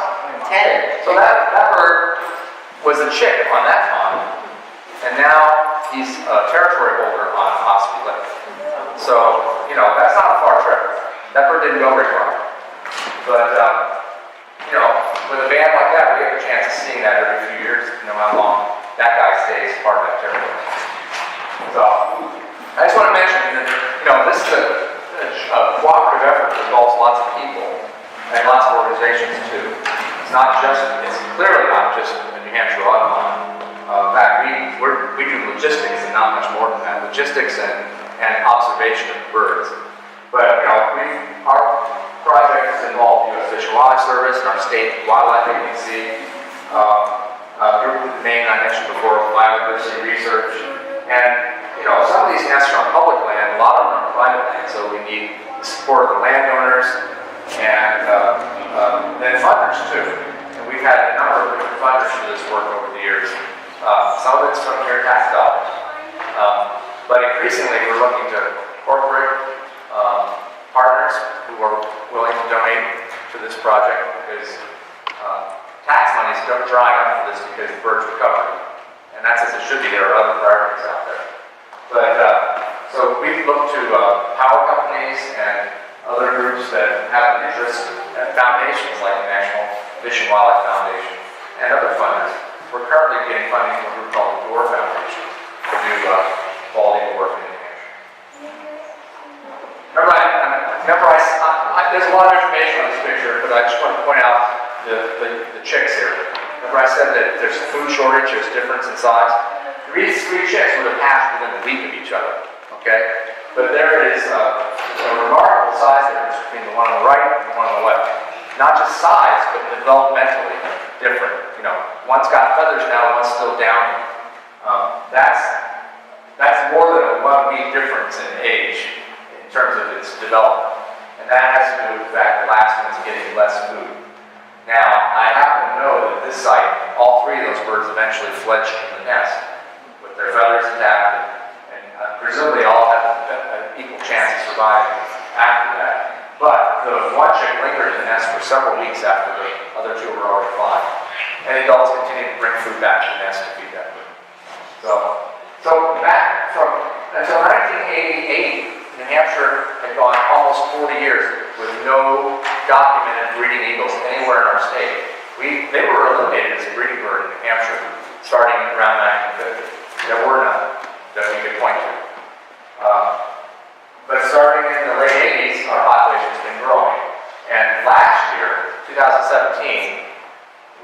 10. So that bird was a chick on that pond, and now he's a territory holder on Ospey Lake. So, you know, that's not a far trip. That bird didn't go very far. But, you know, with a band like that, we have a chance of seeing that every few years, you know how long that guy stays part of that territory. So, I just want to mention that, you know, this is a cooperative effort that involves lots of people and lots of organizations too. It's clearly not just the New Hampshire Audubon. In fact, we do logistics and not much more than that. Logistics and observation of birds. But, you know, our project has involved U.S. Fish and Wildlife Service and our state wildlife agency, a group in Maine I mentioned before, biodiversity research. And, you know, some of these nests are on public land, a lot of them are on private land, so we need the support of the landowners and then funders too. And we've had a number of different funders for this work over the years. Some of it's from your tax dollars. But increasingly we're looking to corporate partners who are willing to donate to this project because tax money is drying up for this because the birds recovery. And that's as it should be. There are other priorities out there. But so we've looked to power companies and other groups that have an interest, and foundations like the National Fish and Wildlife Foundation and other funders. We're currently getting funding from a group called the Door Foundation to do quality work in New Hampshire. There's a lot of information on this picture, but I just want to point out the chicks here. Remember I said that there's a food shortage, there's difference in size? These three chicks would have hatched within a week of each other, okay? But there is a remarkable size difference between the one on the right and the one on the left. Not just size, but developmentally different. You know, one's got feathers now, one's still down. That's more than a 1 week difference in age in terms of its development. And that has to do with the fact the last one's getting less food. Now, I happen to know that this site, all three of those birds eventually fledged from the nest with their feathers intact, and presumably all have an equal chance of surviving after that. But the one chick lingered in the nest for several weeks after the other two were already flying. And adults continue to bring food back to the nest to feed that bird. So back from until 1988, New Hampshire had gone almost 40 years with no documented breeding eagles anywhere in our state. They were eliminated as a breeding bird in New Hampshire starting around 1950. There were none that we could point to. But starting in the late 80s, our population's been growing. And last year, 2017,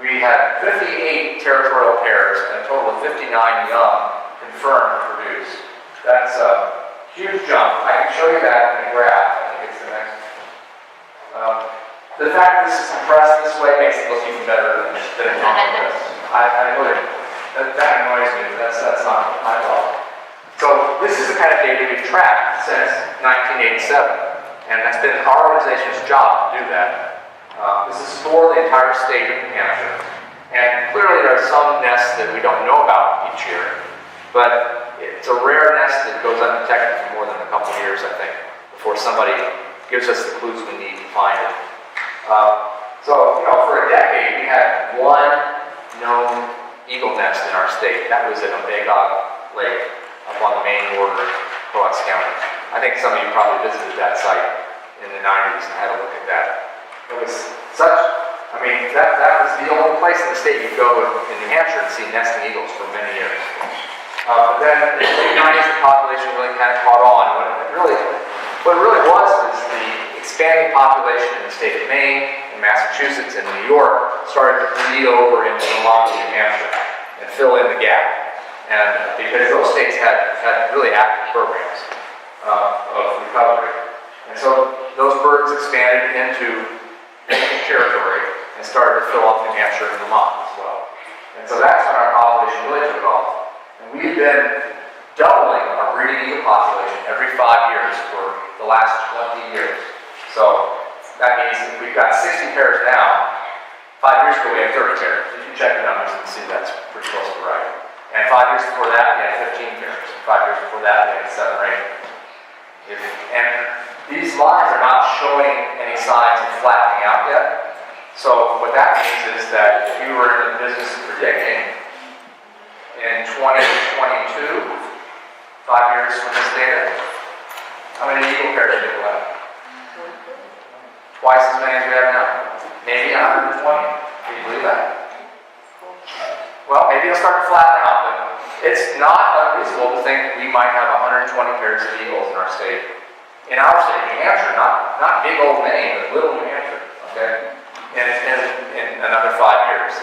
we had 58 territorial pairs and a total of 59 young confirmed to produce. That's a huge jump. I can show you that in the graph. I think it's the next. The fact that this is compressed this way makes it look even better than normal this. I really, that annoys me, but that's not my problem. So this is the kind of data we've tracked since 1987, and that's been our organization's job to do that. This is for the entire state of New Hampshire, and clearly there are some nests that we don't know about each year, but it's a rare nest that goes undetected for more than a couple of years, I think, before somebody gives us the clues we need to find it. So, you know, for a decade we had one known eagle nest in our state. That was at Umbagog Lake up on the Maine border of Wilcox County. I think some of you probably visited that site in the 90s and had a look at that. It was such, I mean, that was the only place in the state you go in New Hampshire and see nesting eagles for many years. But then in the late 90s, the population really kind of caught on. What it really was the expanding population in the state of Maine, and Massachusetts, and New York started to bleed over into Vermont and New Hampshire and fill in the gap. And because those states had really active programs of recovery. And so those birds expanded into territory and started to fill up New Hampshire and Vermont as well. And so that's when our population really took off. And we've been doubling our breeding eagle population every 5 years for the last 20 years. So that means if we've got 60 pairs now, 5 years ago we had 30 pairs. If you check the numbers, you can see that's pretty close to right. And 5 years before that, we had 15 pairs. 5 years before that, we had 7 or 8. And these lines are not showing any signs of flattening out yet. So what that means is that if you were in the business of predicting in 2022, 5 years from this data, how many eagle pairs do you have? Twice as many as we have now. Maybe 120. Can you believe that? Well, maybe it'll start to flatten out, but it's not unreasonable to think we might have 120 pairs of eagles in our state. In our state, New Hampshire, not big old Maine, but little New Hampshire, okay? In another 5 years.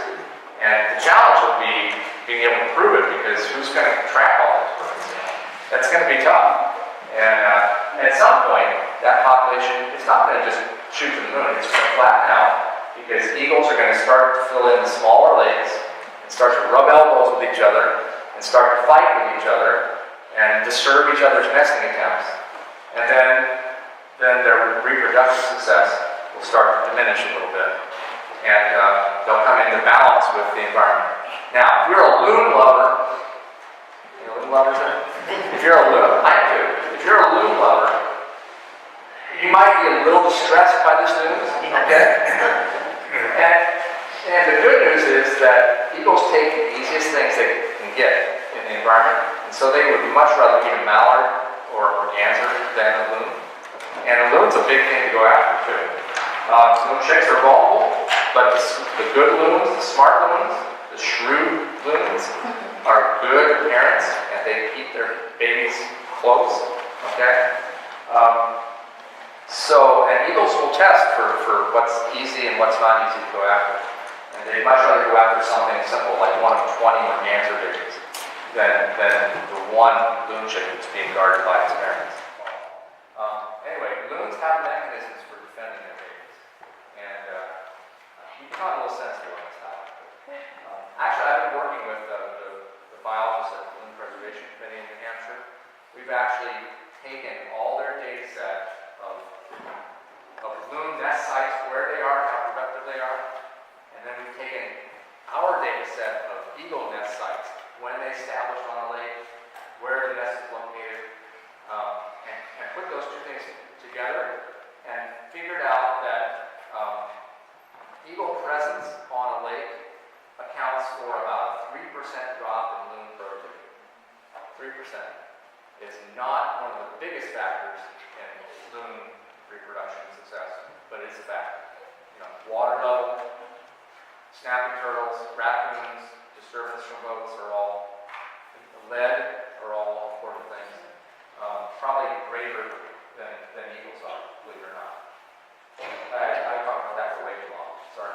And the challenge will be being able to prove it, because who's going to track all this birds? That's going to be tough. And at some point, that population, it's not going to just shoot to the moon, it's going to flatten out, because eagles are going to start to fill in the smaller lakes and start to rub elbows with each other and start to fight with each other and disturb each other's nesting attempts. And then their reproductive success will start to diminish a little bit. And they'll come into balance with the environment. Now, if you're a loon lover, you know loon lovers are? If you're a loon, I do. If you're a loon lover, you might be a little distressed by this news, okay? And the good news is that eagles take the easiest things they can get in the environment, and so they would much rather eat a mallard or gander than a loon. And a loon's a big thing to go after, too. Loon chicks are vulnerable, but the good loons, the smart loons, the shrewd loons are good parents, and they keep their babies close, okay? And eagles will test for what's easy and what's not easy to go after. And they'd much rather go after something simple, like one of 20 merganser babies, than the one loon chick that's being guarded by its parents. Anyway, loons have mechanisms for defending their babies. And you can have a little sensitive on this topic. Actually, I've been working with the biologists at the Loon Preservation Committee in New Hampshire. We've actually taken all their data set of loon nest sites, where they are, how productive they are, and then we've taken our data set of eagle nest sites, when they established on a lake, where the nest is located, and put those two things together and figured out that eagle presence on a lake accounts for about a 3% drop in loon productivity. 3%. It's not one of the biggest factors in loon reproduction success, but it's a factor. You know, water level, snapping turtles, raccoons, disturbance from boats are all, lead are all important things. Probably greater than eagles are, believe it or not. I talked about that for way too long. Sorry.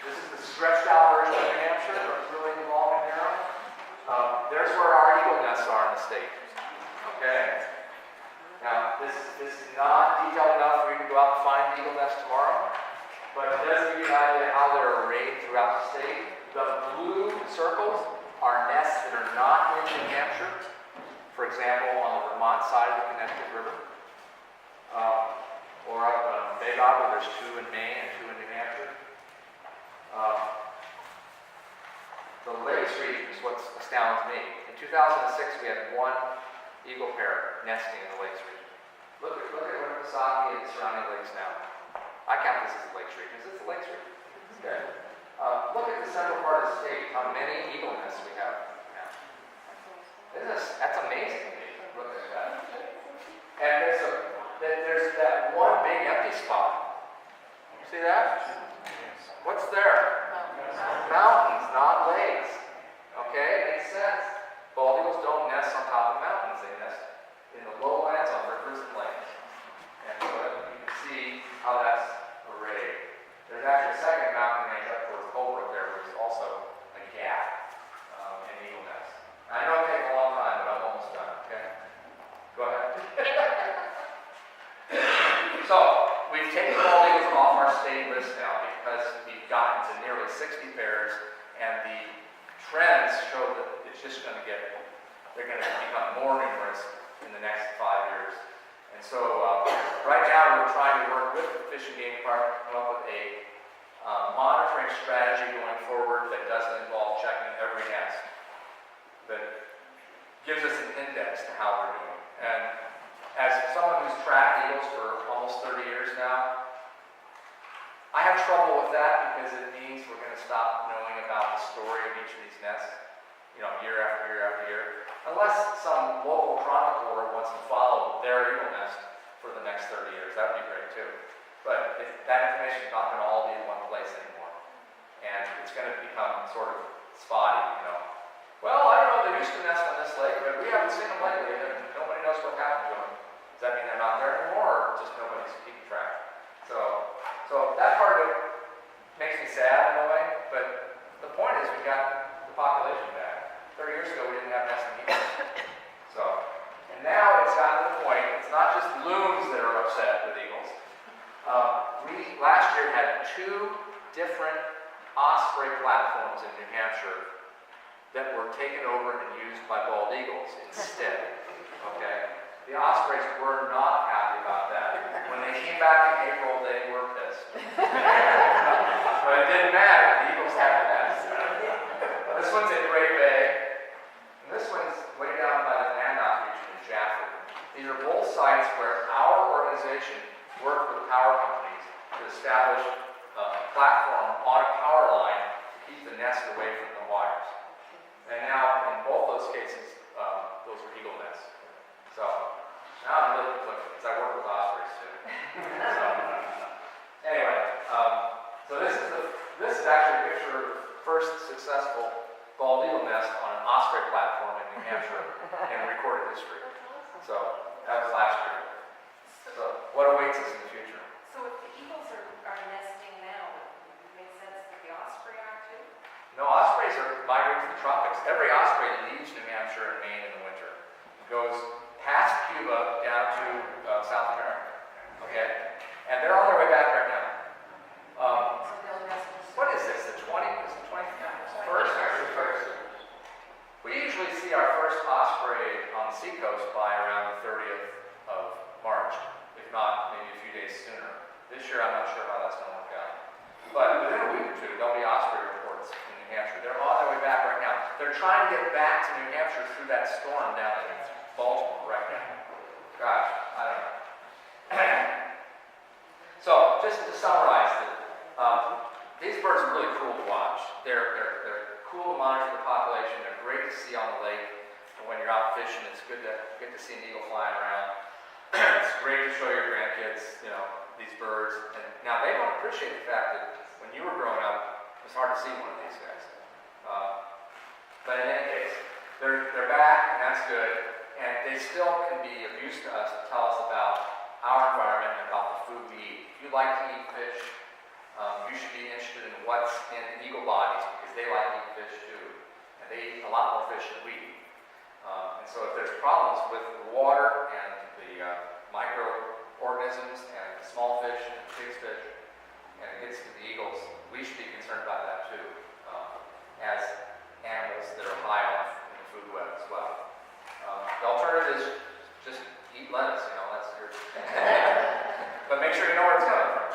This is the stretched out version of New Hampshire. It's really long and narrow. There's where our eagle nests are in the state. Okay? Now, this is not detailed enough for you to go out and find eagle nests tomorrow, but it does give you an idea how they're arrayed throughout the state. The blue circles are nests that are not in New Hampshire. For example, on the Vermont side of the Connecticut River, or up on Bay Harbor, there's 2 in Maine and 2 in New Hampshire. The Lakes region is what astounds me. In 2006, we had 1 eagle pair nesting in the Lakes region. Look at Winnipesaukee and the surrounding lakes now. I count this as the Lakes region. Is this the Lakes region? Okay. Look at the central part of the state, how many eagle nests we have now. That's amazing to me. Look at that. And there's that one big empty spot. You see that? What's there? Mountains, not lakes. Okay, makes sense. Bald eagles don't nest on top of mountains. They nest in the lowlands on rivers and lakes. And so you can see how that's arrayed. There's actually a second mountain range up towards Colebrook there, which is also a gap in eagle nest. I know it takes a long time, but I'm almost done. Okay, go ahead. So we've taken bald eagles off our state list now because we've gotten to nearly 60 pairs, and the trends they're going to become more numerous in the next 5 years. And so right now we're trying to work with the Fish and Game Department to come up with a monitoring strategy going forward that doesn't involve checking every nest, that gives us an index to how we're doing. And as someone who's tracked eagles for almost 30 years now, I have trouble with that because it means we're going to stop knowing about the story of each of these nests, year after year after year, unless some local chronicler wants to follow their eagle nest for the next 30 years. That would be great too. But if that information is not going to all be in one place anymore, and it's going to become sort of spotty, Well, I don't know, they used to nest on this lake, but we haven't seen them lately, and nobody knows what happened to them. Does that mean they're not there anymore, or just nobody's keeping track? So that part of it makes me sad in a way, but the point is we got the population back. 30 years ago, we didn't have nesting eagles. And now it's gotten to the point, it's not just loons that are upset with eagles. We last year had 2 different osprey platforms in New Hampshire that were taken over and used by bald eagles instead. Okay? The ospreys were not happy about that. When they came back in April, they were pissed. But it didn't matter. The eagles had the nest. This one's in Great Bay, and this one's way down by the Nanock region in Jaffrey. These are both sites where our organization worked with power companies to establish a platform on a power line to keep the nest away from the wires. And now, in both those cases, those were eagle nests. So, now I'm really conflicted because I work with ospreys too. Anyway, so this is actually a picture of the first successful bald eagle nest on an osprey platform in New Hampshire in recorded history. So, that was last year. So, what awaits us in the future? So if the eagles are nesting now, it makes sense that the osprey are too? No, ospreys are migrating to the tropics. Every osprey leaves New Hampshire and Maine in the winter. It goes past Cuba down to South America. Okay? And they're on their way back right now. So they'll nest. What is this? The 21st? We usually see our first osprey on the seacoast by around the 30th of March, if not maybe a few days sooner. This year I'm not sure how that's going to work out. But within a week or two, there'll be osprey reports in New Hampshire. They're on their way back right now. They're trying to get back to New Hampshire through that storm down in Baltimore right now. Gosh, I don't know. So, just to summarize, these birds are really cool to watch. They're cool to monitor the population. They're great to see on the lake. And when you're out fishing, it's good to get to see an eagle flying around. It's great to show your grandkids, these birds. And now they don't appreciate the fact that when you were growing up, it was hard to see one of these guys. But in any case, they're back, and that's good. And they still can be of use to us to tell us about our environment and about the food we eat. If you like to eat fish, you should be interested in what's in eagle bodies because they like to eat fish too. And they eat a lot more fish than we eat. And so if there's problems with the water and the microorganisms and the small fish and the big fish, and it gets to the eagles, we should be concerned about that too, as animals that are high on in the food web as well. The alternative is just eat lettuce, that's your... But make sure you know where it's coming from.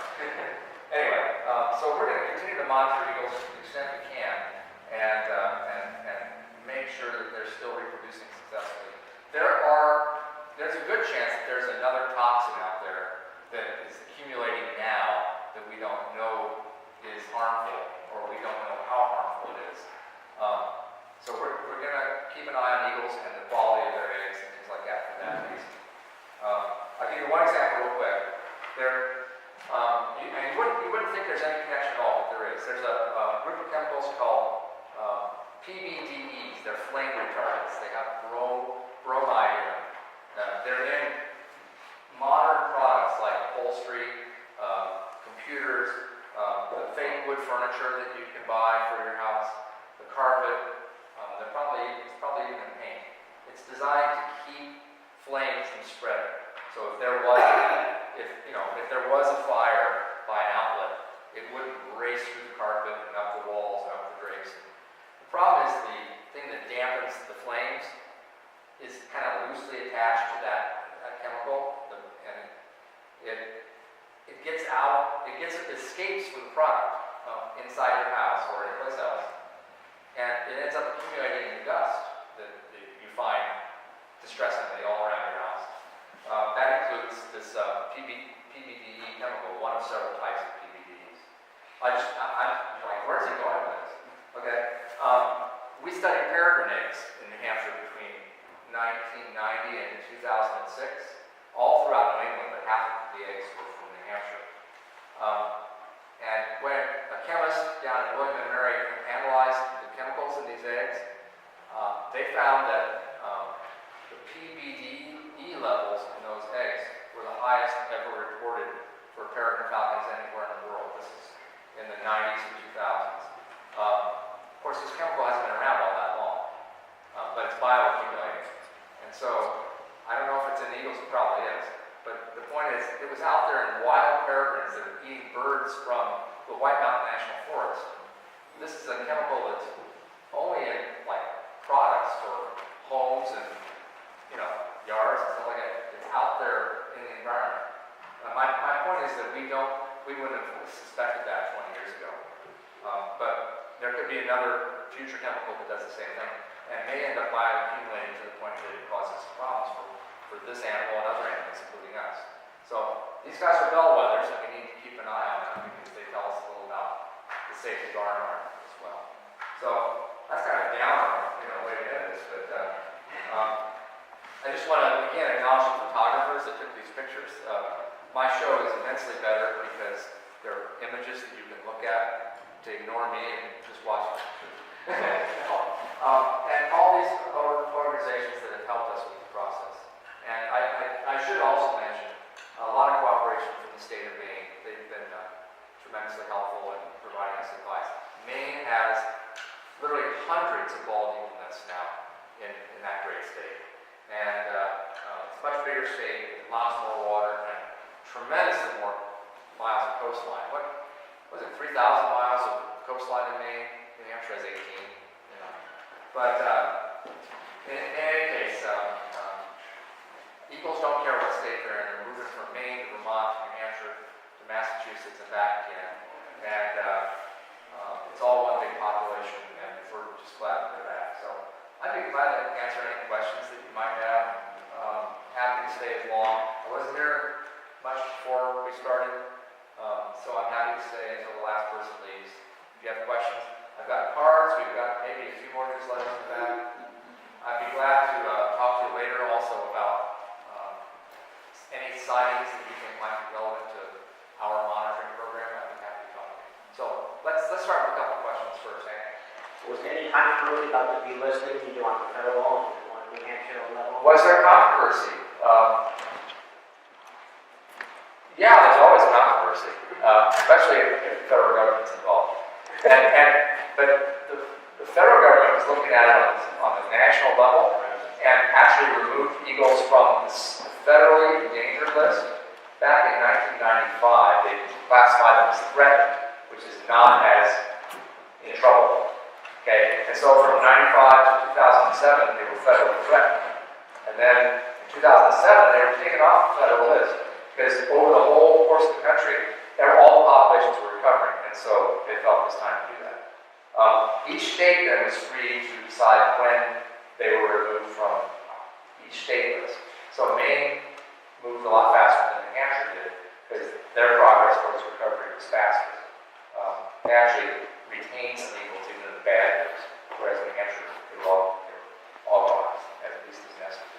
Anyway, so we're going to continue to monitor eagles to the extent we can and make sure that they're still reproducing successfully. There's a good chance that there's another toxin out there that is accumulating now that we don't know is harmful, or we don't know how harmful it is. So we're going to keep an eye on eagles and the quality of their eggs and things like that for that reason. I'll give you one example real quick. You wouldn't think there's any connection at all, but there is. There's a group of chemicals called PBDEs. They're flame retardants. They have bromide in them. They're in modern products like upholstery, computers, the fake wood furniture that you can buy for your house, the carpet. It's probably even in paint. It's designed to keep flames from spreading. So if there was a fire by an outlet, it wouldn't race through the carpet and up the walls and up the drapes. The problem is the thing that dampens the flames loosely attached to that chemical, and it gets out, it escapes with the product inside your house or anyplace else, and it ends up accumulating in dust that you find distressingly all around your house. That includes this PBDE chemical, one of several types of PBDEs. I'm like, where's he going with this? Okay. We studied peregrine eggs in New Hampshire between 1990 and 2006, all throughout New England, but half of the eggs were from New Hampshire. And when a chemist down in William and Mary analyzed the chemicals in these eggs, they found that the PBDE levels in those eggs were the highest ever reported for peregrine falcons anywhere in the world. This is in the 90s and 2000s. Of course, this chemical hasn't been around all that long, but it's bioaccumulating. And so, I don't know if it's in eagles, it probably is. But the point is, it was out there in wild peregrines that are eating birds from the White Mountain National Forest. This is a chemical that's only in, like, products for homes and, yards and stuff like that. It's out there in the environment. My point is that we wouldn't have suspected that 20 years ago. But there could be another future chemical that does the same thing, and may end up bioaccumulating to the point that it causes problems for this animal and other animals, including us. So these guys are bellwethers, and we need to keep an eye on them because they tell us a little about the safety of our environment as well. So that's kind of a downer, way to end this, but I just want to again acknowledge the photographers that took these pictures. My show is immensely better because there are images that you can look at to ignore me and just watch it. And all these organizations that have helped us with the process. And I should also mention a lot of cooperation from the state of Maine. They've been tremendously helpful in providing us advice. Maine has literally hundreds of bald eagle nests now in that great state. And it's a much bigger state, lots more water, and tremendously more miles of coastline. What was it, 3,000 miles of coastline in Maine? New Hampshire has 18. But in any case, eagles don't care what state they're in. They're moving from Maine to Vermont to New Hampshire to Massachusetts and back again. And it's all one big population, and we're just glad that they're back. So I'd be glad to answer any questions that you might have. Happy to stay as long. I wasn't here much before we started, so I'm happy to stay until the last person leaves. If you have questions, I've got cards. We've got maybe a few more newsletters in the back. I'd be glad to talk to you later also about any sightings that you think might be relevant to our monitoring program. I'd be happy to talk to you. So let's start with a couple questions first. Was there any controversy about the delisting you do on the federal and on New Hampshire level? Was there controversy? Yeah, there's always controversy, especially if the federal government's involved. But the federal government was looking at it on the national level and actually removed eagles from the federally endangered list back in 1995. They classified them as threatened, which is not as in trouble. Okay, and so from 95 to 2007, they were federally threatened. And then in 2007, they were taken off the federal list because over the whole course of the country, all the populations were recovering, and so they felt it was time to do that. Each state then was free to decide when they were removed from each state list. So Maine moved a lot faster than New Hampshire did because their progress towards recovery was faster. They actually retained some eagles even in the bad years, whereas New Hampshire, they were all gone, at least as nested.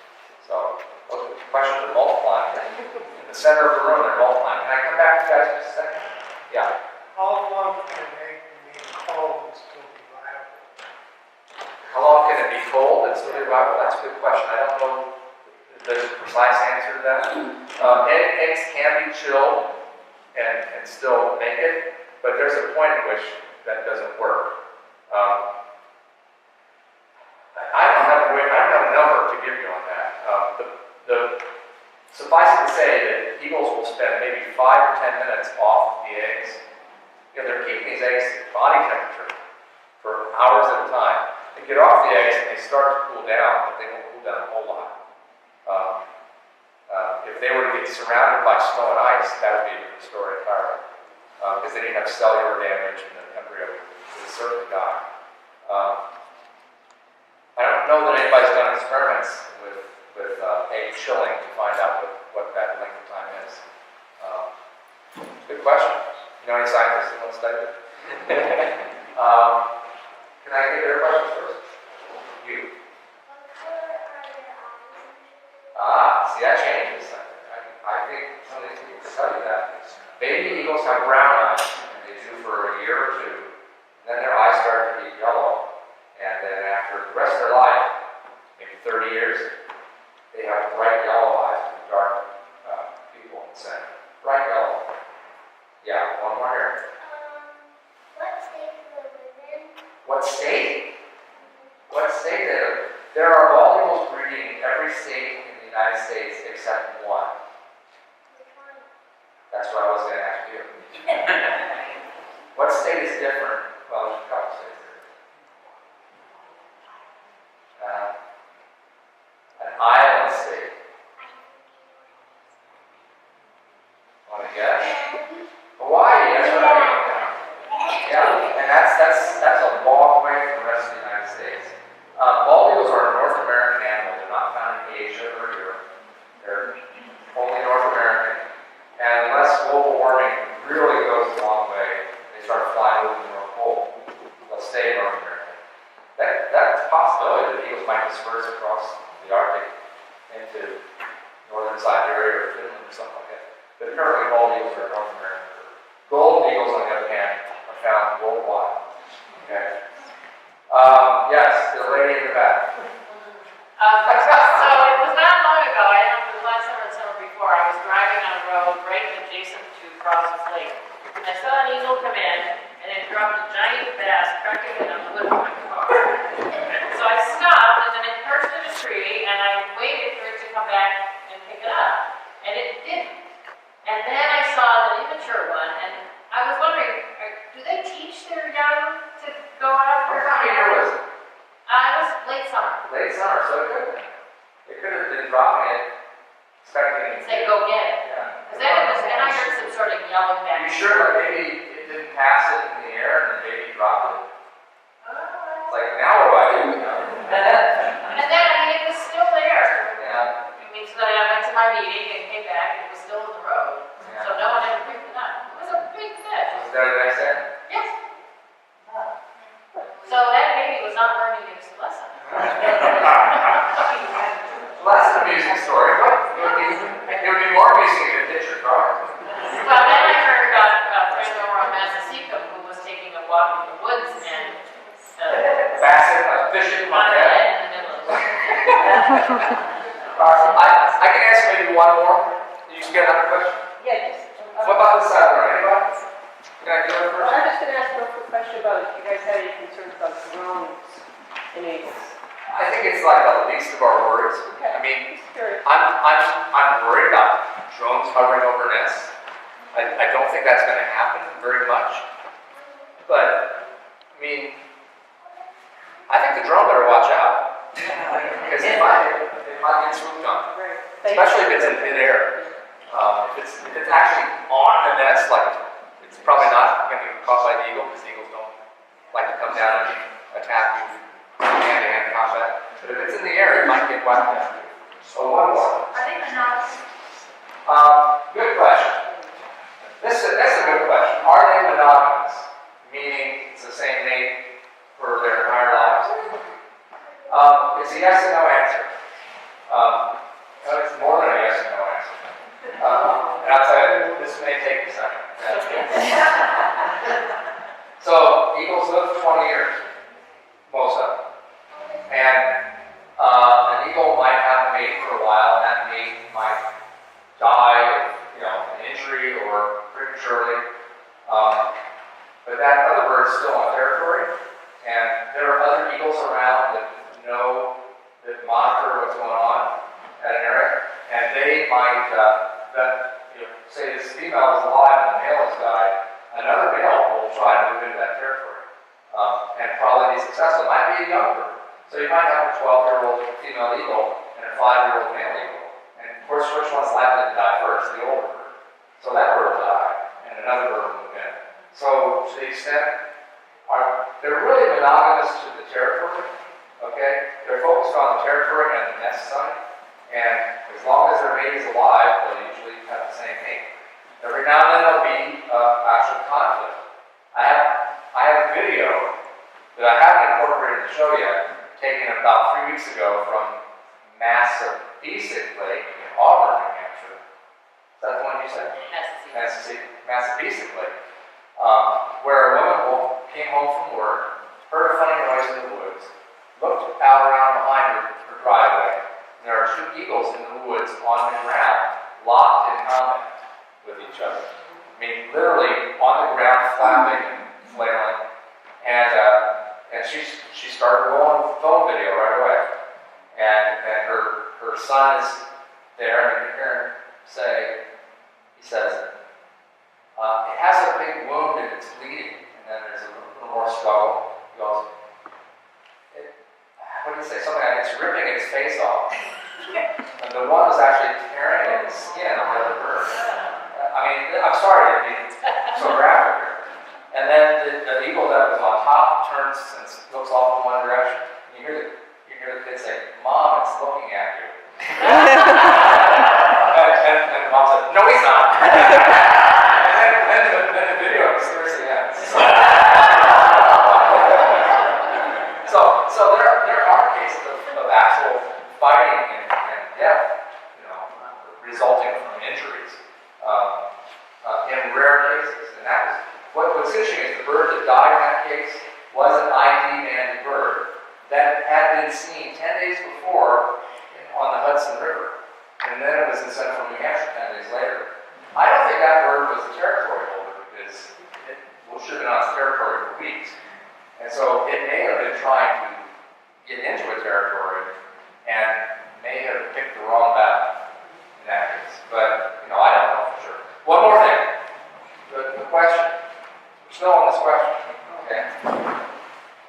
So those questions are multiplying. In the center of the room, they're multiplying. Can I come back to you guys in just a second? Yeah. How long can they remain cold and still be viable? How long can it be cold and still be viable? That's a good question. I don't know the precise answer to that. Eggs can be chilled and still make it, but there's a point at which that doesn't work. I don't have a number to give you on that. Suffice it to say that eagles will spend maybe 5 or 10 minutes off the eggs. They're keeping these eggs at body temperature for hours at a time. They get off the eggs and they start to cool down, but they don't cool down a whole lot. they were to get surrounded by snow and ice, that would be a different story entirely. Because they didn't have cellular damage and the embryo would certainly die. I don't know that anybody's done experiments with egg chilling to find out what that length of time is. Good question. You know any scientists that want to study it? Can I get their questions first? You. See, that changes. I think some of these people study that. Baby eagles have brown eyes, and they do for a year or two. Then their eyes start to be yellow. And then after the rest of their life, maybe 30 years, they have bright yellow eyes with dark people in the center. Bright yellow. Yeah, one more here. What state do they live in? What state? What state? There are bald eagles breeding in every state in the United States except one. Which one? That's what I was going to ask you. What state is different? Well, there's a couple states there. An island state. Want to guess? Hawaii, that's right. Yeah, and that's a long way from the rest of the United States. Bald eagles are a North American animal. They're not found in Asia or Europe. They're only North American. And unless global warming really goes a long way, they start flying over the North Pole, they'll stay in North America. That's a possibility that eagles might disperse across the Arctic into northern Siberia or Finland or something like that. But apparently bald eagles are North American. Golden eagles, on the other hand, are found worldwide. Okay. Yes, the lady in the back. So it was not long ago, I don't know if it was last summer or the summer before, I was driving on a road right adjacent to Crosses Lake. And I saw an eagle come in, and it dropped a giant bass practically on the hood of my car. So I stopped, and then it perched in a tree, and I waited for it to come back and pick it up. And it didn't. And then I saw the immature one, and I was wondering, do they teach their young to go after? What time of year was it? It was late summer. Late summer, so it could have been dropping it, expecting it. Say, go get it. Yeah. Because then I heard some sort of yelling Are back. you sure that maybe it didn't pass it in the air and the baby dropped it? It's like, now what do I do? You know? And then, I mean, it was still there. Yeah. I mean, so then I went to my meeting and came back, and it was still in the road. Yeah. So no one ever picked it up. It was a big fish. Was there the next day? Yes. So that baby was not learning its lesson. Well, that's an amusing story. But it would be more amusing if it hit your car. Well, then I heard about a friend over on majestic who was taking a walk in the woods and Basset, like fishing got like her that. head in the middle of the I can answer maybe one more. You just get another question? Yeah, just. What about this side there? Anybody? Can I do it Well, first? I'm just going to ask one quick question about if you guys have any concerns about drones in eagles. I think it's like the least of our worries. Okay. I mean, Just curious. I'm worried about drones hovering over nests. I don't think that's going to happen very much. But, I mean, I think the drone better watch out. Because it might get swooped on. Right. Especially if it's in midair. If it's actually on the nest, like, it's probably not going to get caught by the eagle, because eagles don't like to come down and attack you hand-to-hand combat. But if it's in the air, it might get whacked down. So one more. Are they monogamous? Good question. That's a good question. Are they monogamous? Meaning it's the same mate for their entire lives? It's a yes and no answer. It's more than a yes and no answer. And I'll tell you, this may take a second. So eagles live for 20 years, most of them. And an eagle might have a mate for a while, and that mate might die of an injury or prematurely. But that other bird is still on territory, and there are other eagles around that monitor what's going on at an area, and they might, say this female is alive and the male has died, another male will try to move into that territory, and probably be successful. It might be a young bird. So you might have a 12-year-old female eagle and a 5-year-old male eagle. And of course, which one's likely to So that bird died, and another bird moved in. So to the extent, they're really monogamous to the territory, okay? They're focused on the territory and the nest site, and as long as their mate is alive, they'll usually have the same mate. Every now and then there'll be actual conflict. I have a video that I haven't incorporated to show yet, taken about 3 weeks ago from Majestic Lake in Auburn, New Hampshire. Is that the one you said? Majestic Lake. Where a woman came home from work, heard a funny noise in the woods, looked out around behind her driveway, and there are 2 eagles in the woods on the ground, locked in combat with each other. I mean, literally on the ground, flapping and flailing. And she started rolling the phone video right away. And her son is there, and you can hear him say, he says, it has a big wound and it's bleeding. And then there's a little more struggle. He goes, what did he say? Something like it's ripping its face off. And the one was actually tearing at the skin of the other bird. I mean, I'm sorry to be so graphic here. And then the eagle that was on top turns and looks off in one direction. And you hear the kid say, "Mom, it's looking at you." and Mom said, "No, he's not." and then the video seriously ends. So there are cases of actual fighting and death, resulting from injuries in rare cases. And that was what's interesting is the bird that died in that case was an ID banded bird that had been seen 10 days before on the Hudson River, and then it was in central New Hampshire 10 days later. I don't think that bird was a territory holder because it should have been on its territory for weeks, and so it may have been trying to get into a territory and may have picked the wrong battle in that case. But I don't know for sure. One more thing. The question. We're still on this question. Okay.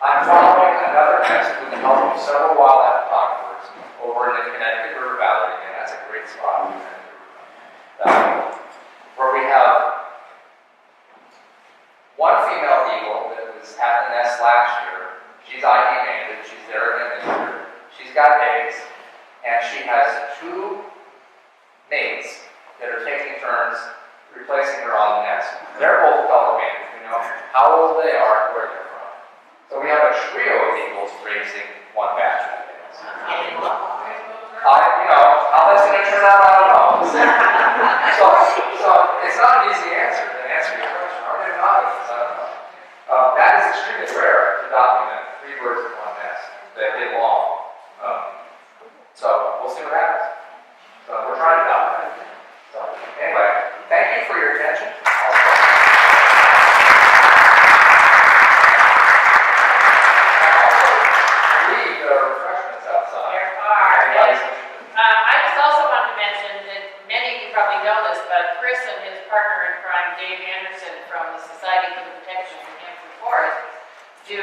I'm following another nest with the help of several wildlife photographers over in the Connecticut River Valley. And that's a great spot in the Connecticut River Valley, where we have one female eagle that was at the nest last year. She's ID banded. She's there again this year. She's got eggs, and she has 2 mates that are taking turns replacing her on the nest. They're both color banded. How old they are and where they're from. So we have a trio of eagles raising one batch of eggs. How that's going to turn out, I don't know. So it's not an easy answer to answer your question. Are they monogamous? I don't know. That is extremely rare to document 3 birds in one nest that get along. So we'll see what happens. So we're trying to document it. So anyway, thank you for your attention. I just also wanted to mention that many of you probably know this, but Chris and his partner in crime, Dave Anderson from the Society for the Protection of the Hampshire Forest, do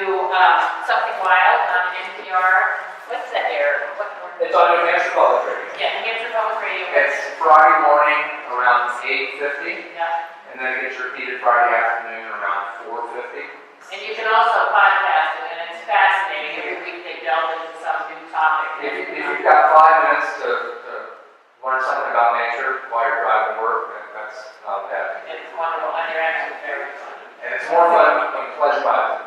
Something Wild on NPR. What's that air? It's on New Hampshire Public Radio. Yeah, New Hampshire Public Radio. It's Friday morning around 8:50, Yeah. and then it gets repeated Friday afternoon around 4:50. And you can also podcast it, and it's fascinating. Every week they delve into some new topic. If you've got 5 minutes to learn something about nature while you're driving to work, then that's not bad. It's wonderful, and they're actually very fun. And it's more fun when you flesh by